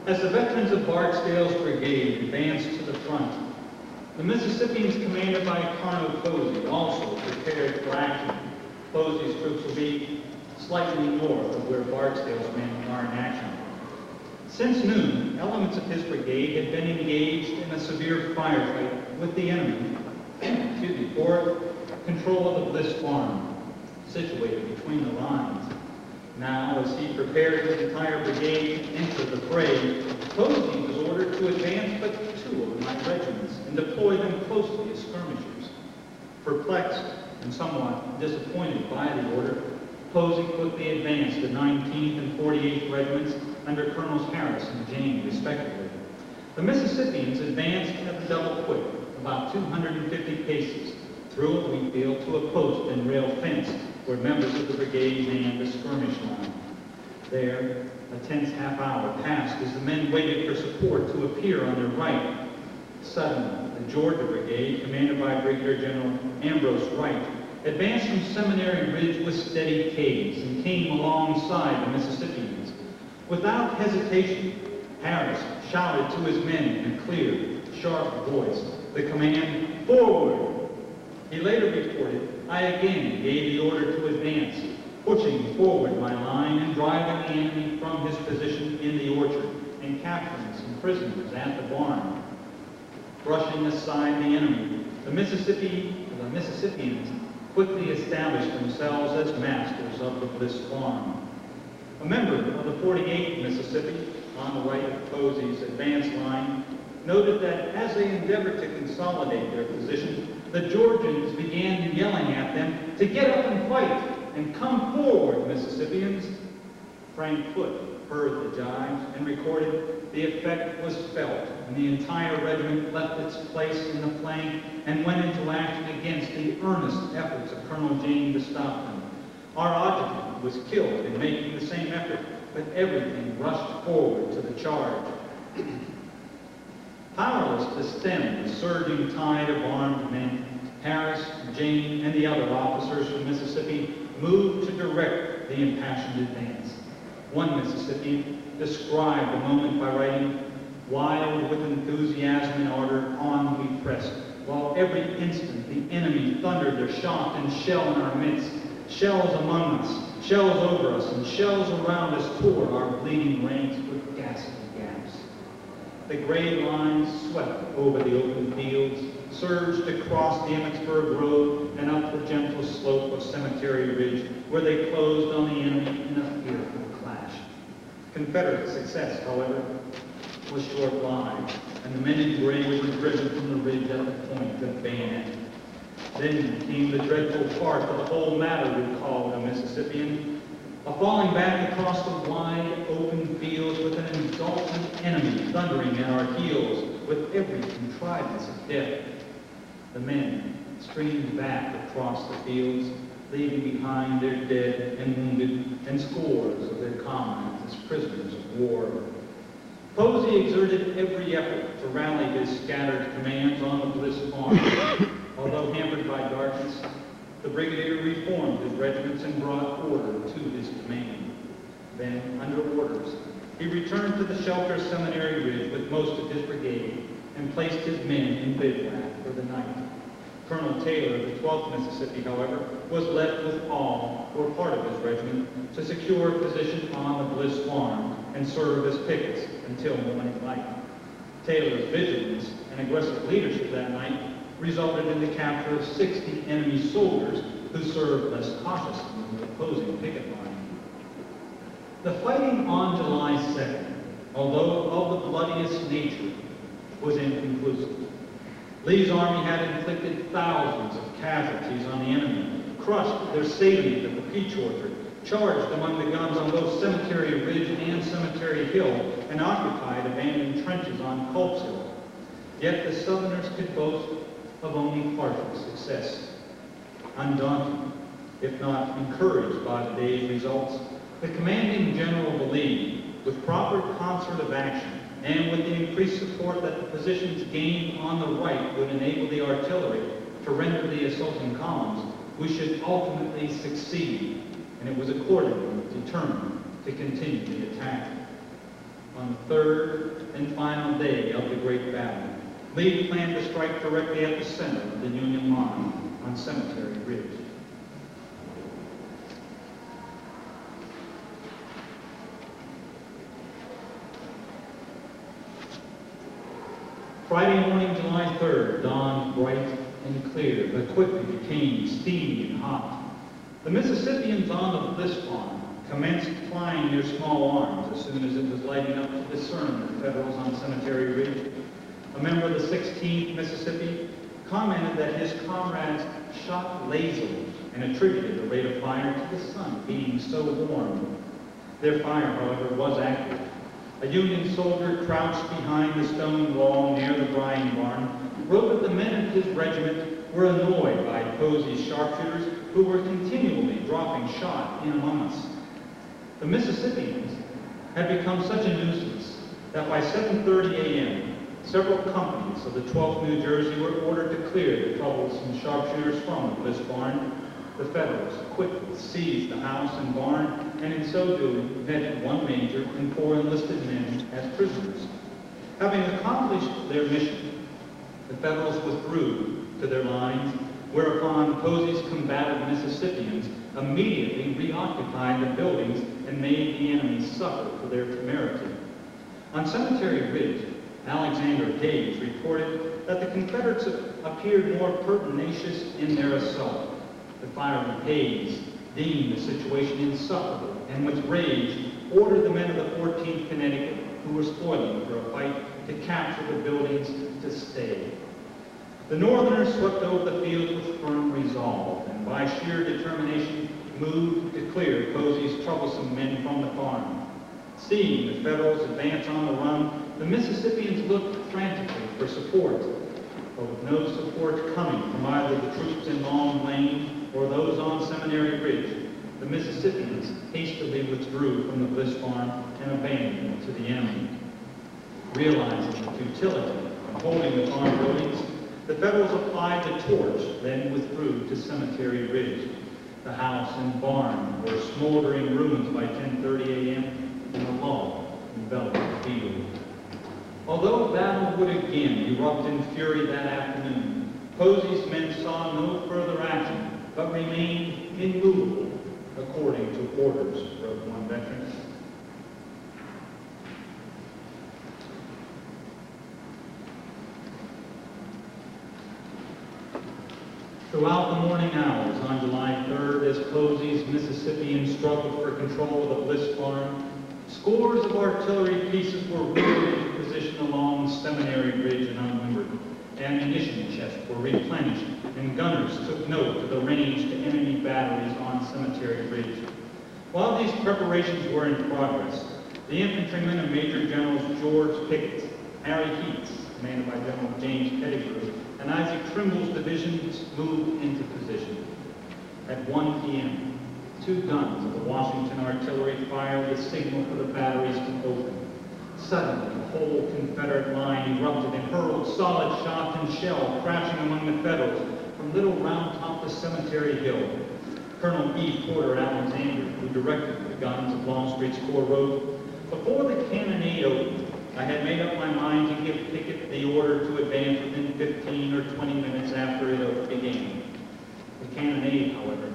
As the veterans of Barksdale's brigade advanced to the front, the Mississippians, commanded by Colonel Posey, also prepared for action. Posey's troops will be slightly north of where Barksdale's men are in action. Since noon, elements of his brigade had been engaged in a severe firefight with the enemy for control of the Bliss Farm, situated between the lines. Now, as he prepared his entire brigade to enter the fray, Posey was ordered to advance but two of my regiments and deploy them closely as skirmishers. Perplexed and somewhat disappointed by the order, Posey quickly advanced the 19th and 48th regiments under Colonels Harris and Jane, respectively. The Mississippians advanced at the double quick, about 250 paces, through a wheat field to a post and rail fence where members of the brigade manned the skirmish line. There, a tense half hour passed as the men waited for support to appear on their right. Suddenly, the Georgia Brigade, commanded by Brigadier General Ambrose Wright, advanced from Seminary Ridge with steady cadence and came alongside the Mississippians. Without hesitation, Harris shouted to his men in a clear, sharp voice the command, "Forward!" He later reported, "I again gave the order to advance, pushing forward my line and driving the enemy from his position in the orchard and capturing some prisoners at the barn." Brushing aside the enemy, the Mississippians quickly established themselves as masters of the Bliss Farm. A member of the 48th Mississippi, on the right of Posey's advance line, noted that as they endeavored to consolidate their position, the Georgians began yelling at them to get up and fight and come forward, Mississippians. Frank Foote heard the jibes and recorded the effect was felt, and the entire regiment left its place in the flank and went into action against the earnest efforts of Colonel Jane to stop them. Our adjutant was killed in making the same effort, but everything rushed forward to the charge. Powerless to stem the surging tide of armed men, Harris, Jane, and the other officers from Mississippi moved to direct the impassioned advance. One Mississippian described the moment by writing, "Wild with enthusiasm and ardor, on we pressed, while every instant the enemy thundered their shot and shell in our midst. Shells among us, shells over us, and shells around us tore our bleeding ranks with ghastly gaps. The gray lines swept over the open fields, surged across the Emmitsburg Road and up the gentle slope of Cemetery Ridge, where they closed on the enemy in a fearful clash. Confederate success, however, was short-lived, and the men in gray were driven from the ridge at the point of the bayonet. Then came the dreadful part of the whole matter, recalled a Mississippian, a falling back across the wide open fields with an exultant enemy thundering at our heels with every contrivance of death. The men streamed back across the fields, leaving behind their dead and wounded and scores of their comrades as prisoners of war. Posey exerted every effort to rally his scattered commands on the Bliss Farm. Although hampered by darkness, the brigadier reformed his regiments and brought order to his command. Then, under orders, he returned to the shelter of Seminary Ridge with most of his brigade and placed his men in bivouac for the night. Colonel Taylor of the 12th Mississippi, however, was left with all, or part of his regiment, to secure a position on the Bliss Farm and serve as pickets until morning light. Taylor's vigilance and aggressive leadership that night resulted in the capture of 60 enemy soldiers who served less cautiously in the opposing picket line. The fighting on July 2nd, although of the bloodiest nature, was inconclusive. Lee's army had inflicted thousands of casualties on the enemy, crushed their salient at the Peach Orchard, charged among the guns on both Cemetery Ridge and Cemetery Hill, and occupied abandoned trenches on Culp's Hill. Yet the Southerners could boast of only partial success. Undaunted, if not encouraged by the day's results, the commanding general believed, with proper concert of action, and with the increased support that the positions gained on the right would enable the artillery to render the assaulting columns, we should ultimately succeed, and it was accordingly determined to continue the attack. On the third and final day of the great battle, Lee planned to strike directly at the center of the Union line on Cemetery Ridge. Friday morning, July 3rd, dawned bright and clear, but quickly became steamy and hot. The Mississippians on the Bliss Farm commenced flying their small arms as soon as it was light enough to discern the Federals on Cemetery Ridge. A member of the 16th Mississippi commented that his comrades shot lazily and attributed the rate of fire to the sun being so warm. Their fire, however, was accurate. A Union soldier crouched behind the stone wall near the drying barn wrote that the men of his regiment were annoyed by Posey's sharpshooters who were continually dropping shot in among us. The Mississippians had become such a nuisance that by 7:30 a.m., several companies of the 12th New Jersey were ordered to clear the troublesome sharpshooters from the Bliss barn. The Federals quickly seized the house and barn, and in so doing, netted one major and 4 enlisted men as prisoners. Having accomplished their mission, the Federals withdrew to their lines, whereupon Posey's combative Mississippians immediately reoccupied the buildings and made the enemy suffer for their temerity. On Cemetery Ridge, Alexander Gage reported that the Confederates appeared more pertinacious in their assault. The fiery Hayes deemed the situation insufferable, and with rage ordered the men of the 14th Connecticut, who were spoiling for a fight, to capture the buildings to stay. The Northerners swept over the field with firm resolve, and by sheer determination moved to clear Posey's troublesome men from the farm. Seeing the Federals advance on the run, the Mississippians looked frantically for support, but with no support coming from either the troops in Long Lane or those on Seminary Ridge, the Mississippians hastily withdrew from the Bliss farm and abandoned it to the enemy. Realizing the futility of holding the farm buildings, the Federals applied the torch, then withdrew to Cemetery Ridge. The house and barn were smoldering ruins by 10:30 a.m., and the log enveloped the field. Although battle would again erupt in fury that afternoon, Posey's men saw no further action, but remained immovable, according to orders, wrote one veteran. Throughout the morning hours on July 3rd, as Posey's Mississippians struggled for control of the Bliss farm, scores of artillery pieces were wheeled into position along Seminary Ridge and unlimbered. Ammunition chests were replenished, and gunners took note of the range to enemy batteries on Cemetery Ridge. While these preparations were in progress, the infantrymen of Major Generals George Pickett, Harry Heath's, commanded by General James Pettigrew, and Isaac Trimble's divisions moved into position. At 1 p.m., 2 guns of the Washington artillery fired the signal for the batteries to open. Suddenly, the whole Confederate line erupted and hurled solid shot and shell crashing among the Federals from Little Round Top to Cemetery Hill. Colonel E. Porter Alexander, who directed the guns of Longstreet's corps, wrote, "Before the cannonade opened, I had made up my mind to give Pickett the order to advance within 15 or 20 minutes after it began." The cannonade, however,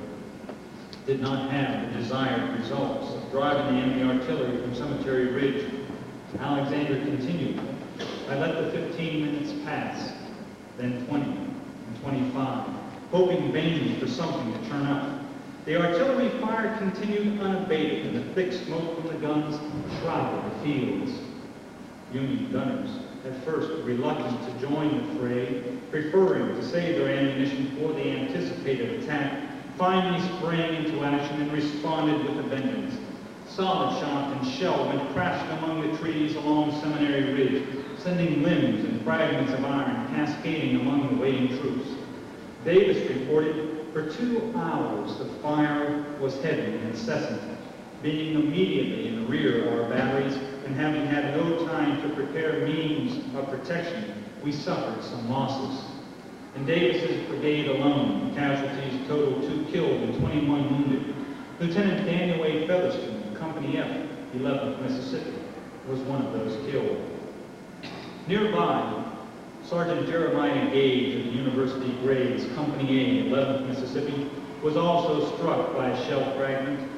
did not have the desired results of driving the enemy artillery from Cemetery Ridge. Alexander continued, "I let the 15 minutes pass, then 20 and 25, hoping vainly for something to turn up. The artillery fire continued unabated, and the thick smoke from the guns shrouded the fields. Union gunners, at first reluctant to join the fray, preferring to save their ammunition for the anticipated attack, finally sprang into action and responded with a vengeance. Solid shot and shell went crashing among the trees along Seminary Ridge, sending limbs and fragments of iron cascading among the waiting troops. Davis reported, for 2 hours the fire was heavy and incessant. Being immediately in the rear of our batteries and having had no time to prepare means of protection, we suffered some losses. In Davis's brigade alone, casualties totaled 2 killed and 21 wounded. Lieutenant Daniel A. Featherston, Company F, 11th Mississippi, was one of those killed. Nearby, Sergeant Jeremiah Gage of the University Grades, Company A, 11th Mississippi, was also struck by a shell fragment.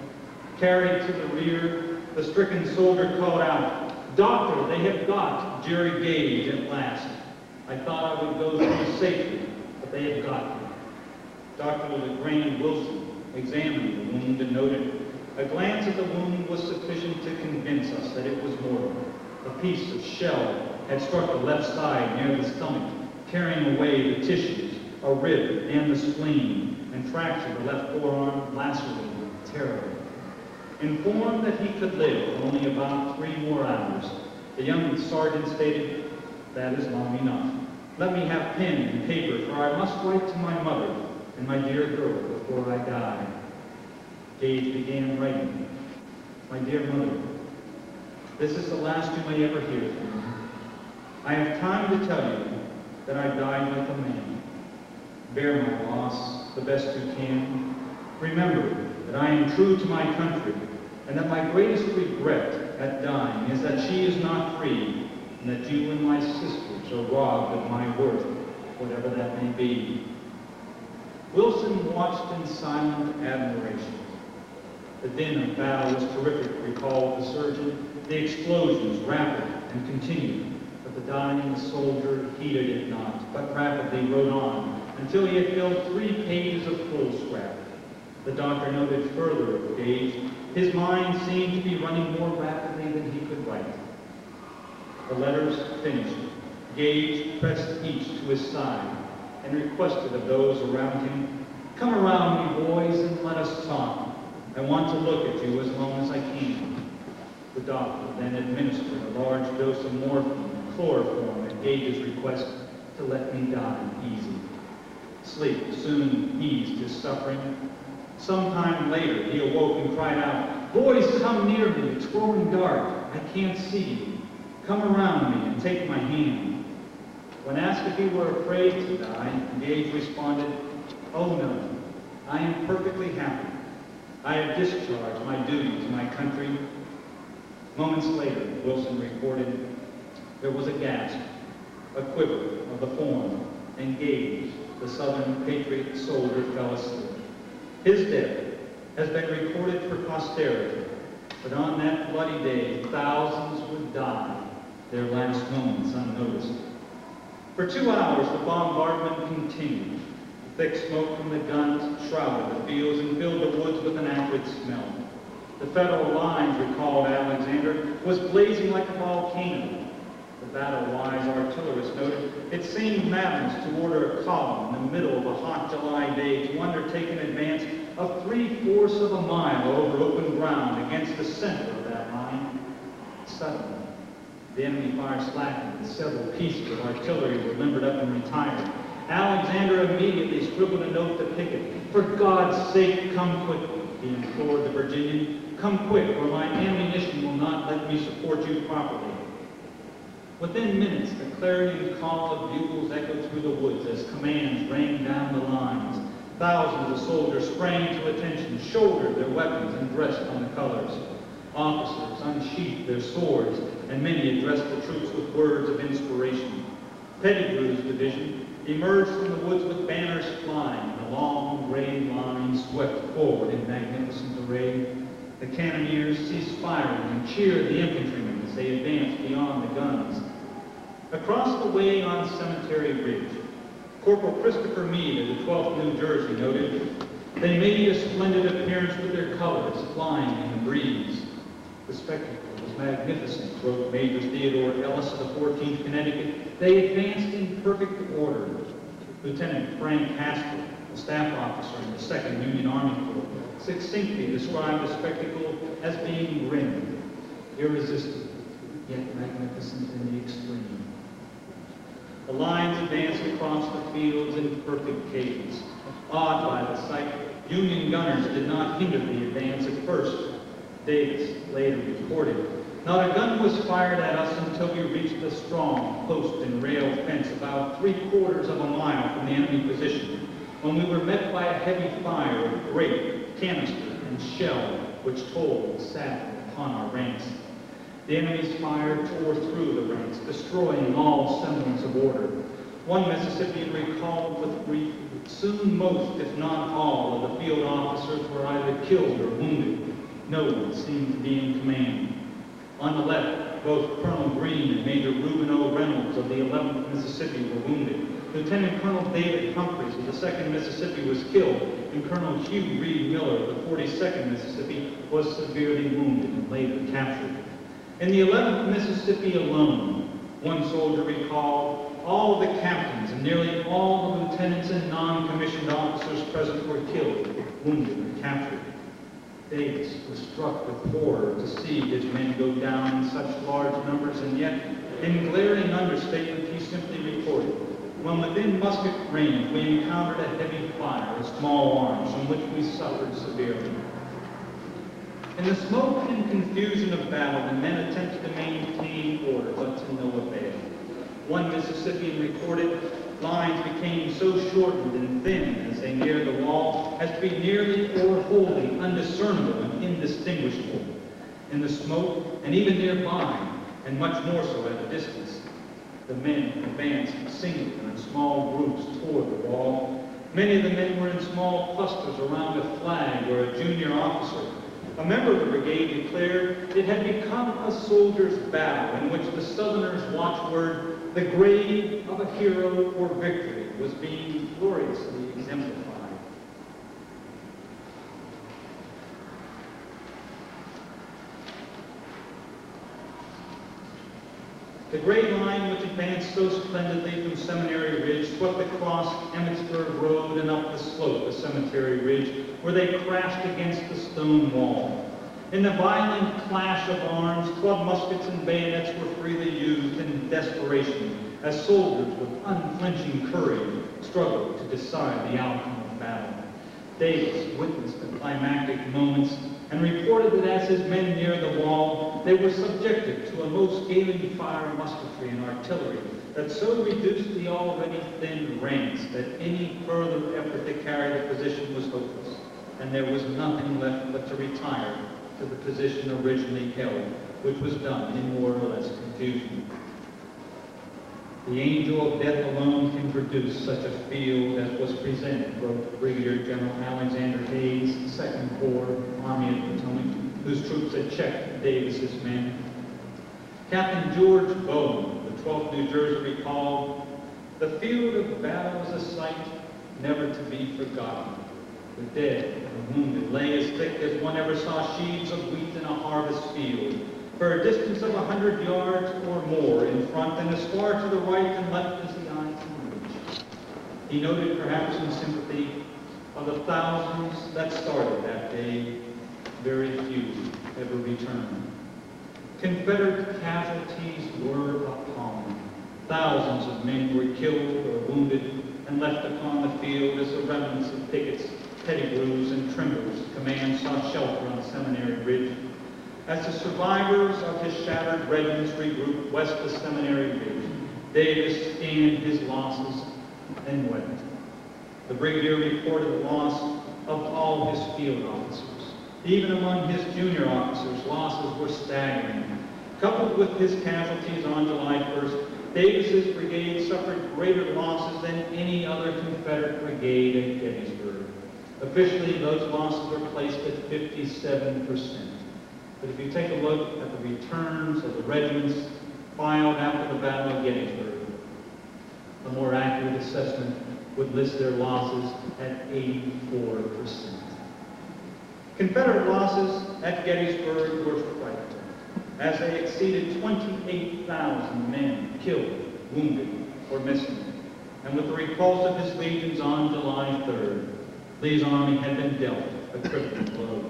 Carried to the rear, the stricken soldier called out, "Doctor, they have got Jerry Gage at last. I thought I would go through safely, but they have got me." Dr. LeGrand Wilson examined the wound and noted, "A glance at the wound was sufficient to convince us that it was mortal. A piece of shell had struck the left side near the stomach, carrying away the tissues, a rib, and the spleen, and fractured the left forearm, lacerated terribly." Informed that he could live for only about 3 more hours, the young sergeant stated, "That is long enough. Let me have pen and paper, for I must write to my mother and my dear girl before I die." Gage began writing, "My dear mother, this is the last you may ever hear from me. I have time to tell you that I died like a man. Bear my loss the best you can. Remember that I am true to my country, and that my greatest regret at dying is that she is not free, and that you and my sisters are robbed of my worth, whatever that may be." Wilson watched in silent admiration. The din of battle was terrific, recalled the surgeon. The explosions rapid and continued, but the dying soldier heeded it not, but rapidly rode on until he had filled 3 pages of foolscap. The doctor noted further of Gage, his mind seemed to be running more rapidly than he could write. The letters finished. Gage pressed each to his side and requested of those around him, "Come around me, boys, and let us talk. I want to look at you as long as I can." The doctor then administered a large dose of morphine and chloroform at Gage's request to let me die easy. Sleep soon eased his suffering. Some time later, he awoke and cried out, "Boys, come near me. It's growing dark. I can't see you. Come around me and take my hand." When asked if he were afraid to die, Gage responded, "Oh no, I am perfectly happy. I have discharged my duty to my country." Moments later, Wilson reported, there was a gasp, a quiver of the form, and Gage, the Southern patriot soldier, fell asleep. His death has been recorded for posterity, but on that bloody day, thousands would die, their last moments unnoticed. For 2 hours, the bombardment continued. The thick smoke from the guns shrouded the fields and filled the woods with an acrid smell. The Federal lines, recalled Alexander, was blazing like a volcano. The battle-wise artillerist noted, "It seemed madness to order a column in the middle of a hot July day to undertake an advance of 3/4 of a mile over open ground against the center of that line." Suddenly, the enemy fire slackened and several pieces of artillery were limbered up and retired. Alexander immediately scribbled a note to Pickett. "For God's sake, come quickly," he implored the Virginian. "Come quick, or my ammunition will not let me support you properly." Within minutes, the clarion call of bugles echoed through the woods as commands rang down the lines. Thousands of soldiers sprang to attention, shouldered their weapons, and dressed on the colors. Officers unsheathed their swords, and many addressed the troops with words of inspiration. Pettigrew's division emerged from the woods with banners flying, and a long gray line swept forward in magnificent array. The cannoneers ceased firing and cheered the infantrymen as they advanced beyond the guns. Across the way on Cemetery Ridge, Corporal Christopher Meade of the 12th New Jersey noted, "They made a splendid appearance with their colors flying in the breeze." The spectacle was magnificent, wrote Major Theodore Ellis of the 14th Connecticut. "They advanced in perfect order." Lieutenant Frank Haskell a staff officer in the 2nd Union Army Corps, succinctly described the spectacle as being grim, irresistible, yet magnificent in the extreme. The lines advanced across the fields in perfect cadence. Awed by the sight, Union gunners did not hinder the advance at first. Davis later reported, "Not a gun was fired at us until we reached the strong post and rail fence about 3/4 of a mile from the enemy position, when we were met by a heavy fire of grape, canister, and shell, which told sadly upon our ranks. The enemy's fire tore through the ranks, destroying all semblance of order. One Mississippian recalled with grief that soon most, if not all, of the field officers were either killed or wounded. No one seemed to be in command. On the left, both Colonel Green and Major Reuben O. Reynolds of the 11th Mississippi were wounded. Lieutenant Colonel David Humphreys of the 2nd Mississippi was killed, and Colonel Hugh Reed Miller of the 42nd Mississippi was severely wounded and later captured. In the 11th Mississippi alone, one soldier recalled, all the captains and nearly all the lieutenants and non-commissioned officers present were killed, wounded, or captured. Davis was struck with horror to see his men go down in such large numbers, and yet, in glaring understatement, he simply reported, when within musket range, we encountered a heavy fire of small arms from which we suffered severely. In the smoke and confusion of battle, the men attempted to maintain order, but to no avail. One Mississippian reported, lines became so shortened and thin as they neared the wall as to be nearly or wholly undiscernible and indistinguishable. In the smoke, and even nearby, and much more so at a distance, the men advanced singly in small groups toward the wall. Many of the men were in small clusters around a flag or a junior officer. A member of the brigade declared it had become a soldier's battle in which the Southerners' watchword, the grave of a hero or victory, was being gloriously exemplified. The Gray Line, which advanced so splendidly from Seminary Ridge, swept across Emmitsburg Road and up the slope of Cemetery Ridge, where they crashed against the stone wall. In the violent clash of arms, club muskets and bayonets were freely used in desperation, as soldiers with unflinching courage struggled to decide the outcome of battle. Davis witnessed the climactic moments and reported that as his men neared the wall, they were subjected to a most scathing fire of musketry and artillery that so reduced the already thin ranks that any further effort to carry the position was hopeless, and there was nothing left but to retire to the position originally held, which was done in more or less confusion. The angel of death alone can produce such a field as was presented, wrote Brigadier General Alexander Hayes, 2nd Corps, Army of the Potomac, whose troops had checked Davis's men. Captain George Bowen, the 12th New Jersey, recalled, the field of battle was a sight never to be forgotten. The dead and wounded lay as thick as one ever saw sheaves of wheat in a harvest field, for a distance of 100 yards or more in front and as far to the right and left as the eye can reach. He noted, perhaps in sympathy, of the thousands that started that day, very few ever returned. Confederate casualties were appalling. Thousands of men were killed or wounded and left upon the field as the remnants of pickets, Pettigrews, and Trimbers command sought shelter on Seminary Ridge. As the survivors of his shattered regiments regrouped west of Seminary Ridge, Davis scanned his losses and wept. The brigadier reported the loss of all his field officers. Even among his junior officers, losses were staggering. Coupled with his casualties on July 1st, Davis's brigade suffered greater losses than any other Confederate brigade at Gettysburg. Officially, those losses were placed at 57%. But if you take a look at the returns of the regiments filed after the Battle of Gettysburg, a more accurate assessment would list their losses at 84%. Confederate losses at Gettysburg were frightful, as they exceeded 28,000 men killed, wounded, or missing, and with the repulse of his legions on July 3rd, Lee's army had been dealt a crippling blow.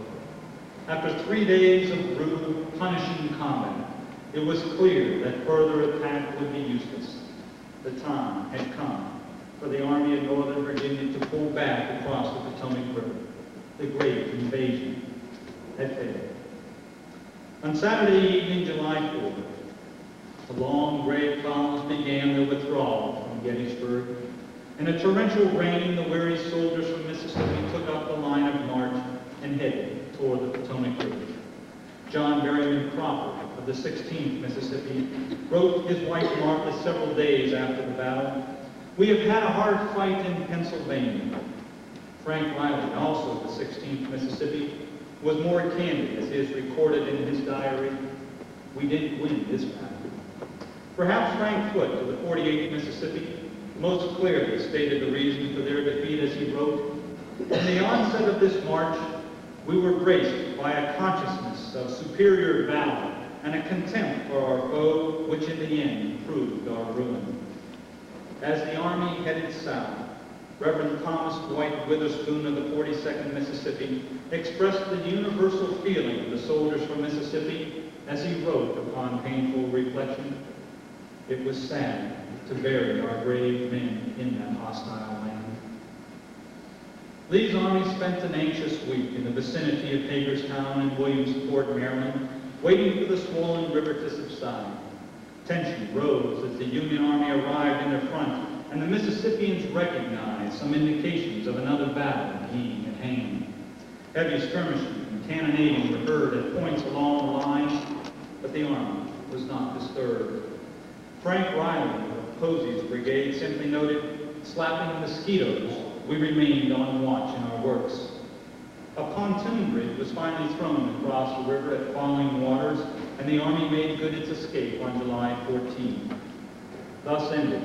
After 3 days of brutal, punishing combat, it was clear that further attack would be useless. The time had come for the Army of Northern Virginia to pull back across the Potomac River. The great invasion had failed. On Saturday evening, July 4th, the long gray columns began their withdrawal from Gettysburg. In a torrential rain, the weary soldiers from Mississippi took up the line of march and headed toward the Potomac River. John Berryman Crawford of the 16th Mississippi wrote his wife Martha several days after the battle, "We have had a hard fight in Pennsylvania." Frank Riley, also of the 16th Mississippi, was more candid as he has recorded in his diary, "We didn't win this battle." Perhaps Frank Foote of the 48th Mississippi most clearly stated the reason for their defeat as he wrote, "In the onset of this march, we were graced by a consciousness of superior valor and a contempt for our foe, which in the end proved our ruin." As the army headed south, Reverend Thomas Dwight Witherspoon of the 42nd Mississippi expressed the universal feeling of the soldiers from Mississippi as he wrote upon painful reflection, "It was sad to bury our brave men in that hostile land." Lee's army spent an anxious week in the vicinity of Hagerstown and Williamsport, Maryland, waiting for the swollen river to subside. Tension rose as the Union Army arrived in their front, and the Mississippians recognized some indications of another battle being at hand. Heavy skirmishing and cannonading were heard at points along the line, but the army was not disturbed. Frank Riley of Posey's brigade simply noted, "Slapping mosquitoes, we remained on watch in our works." A pontoon bridge was finally thrown across the river at Falling Waters, and the army made good its escape on July 14. Thus ended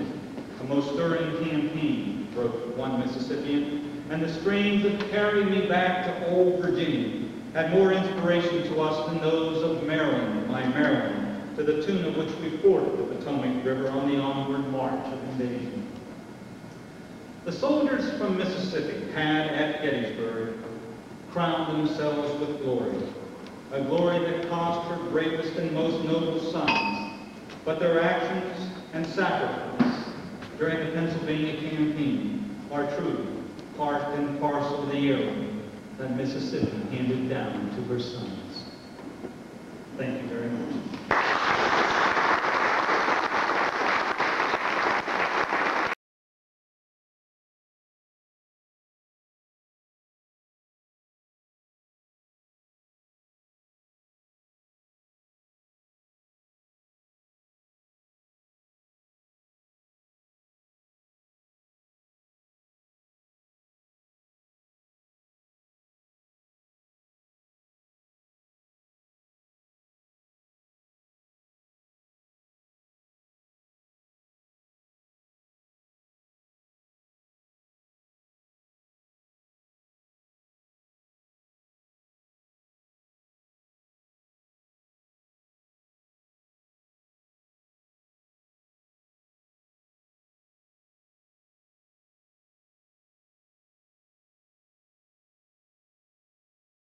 a most stirring campaign, wrote one Mississippian, and the strains of "Carry Me Back to Old Virginia" had more inspiration to us than those of "Maryland, My Maryland," to the tune of which we forded the Potomac River on the onward march of invasion. The soldiers from Mississippi had at Gettysburg crowned themselves with glory, a glory that cost her bravest and most noble sons, but their actions and sacrifice during the Pennsylvania campaign are truly part and parcel of the heirloom that Mississippi handed down to her sons. Thank you very much.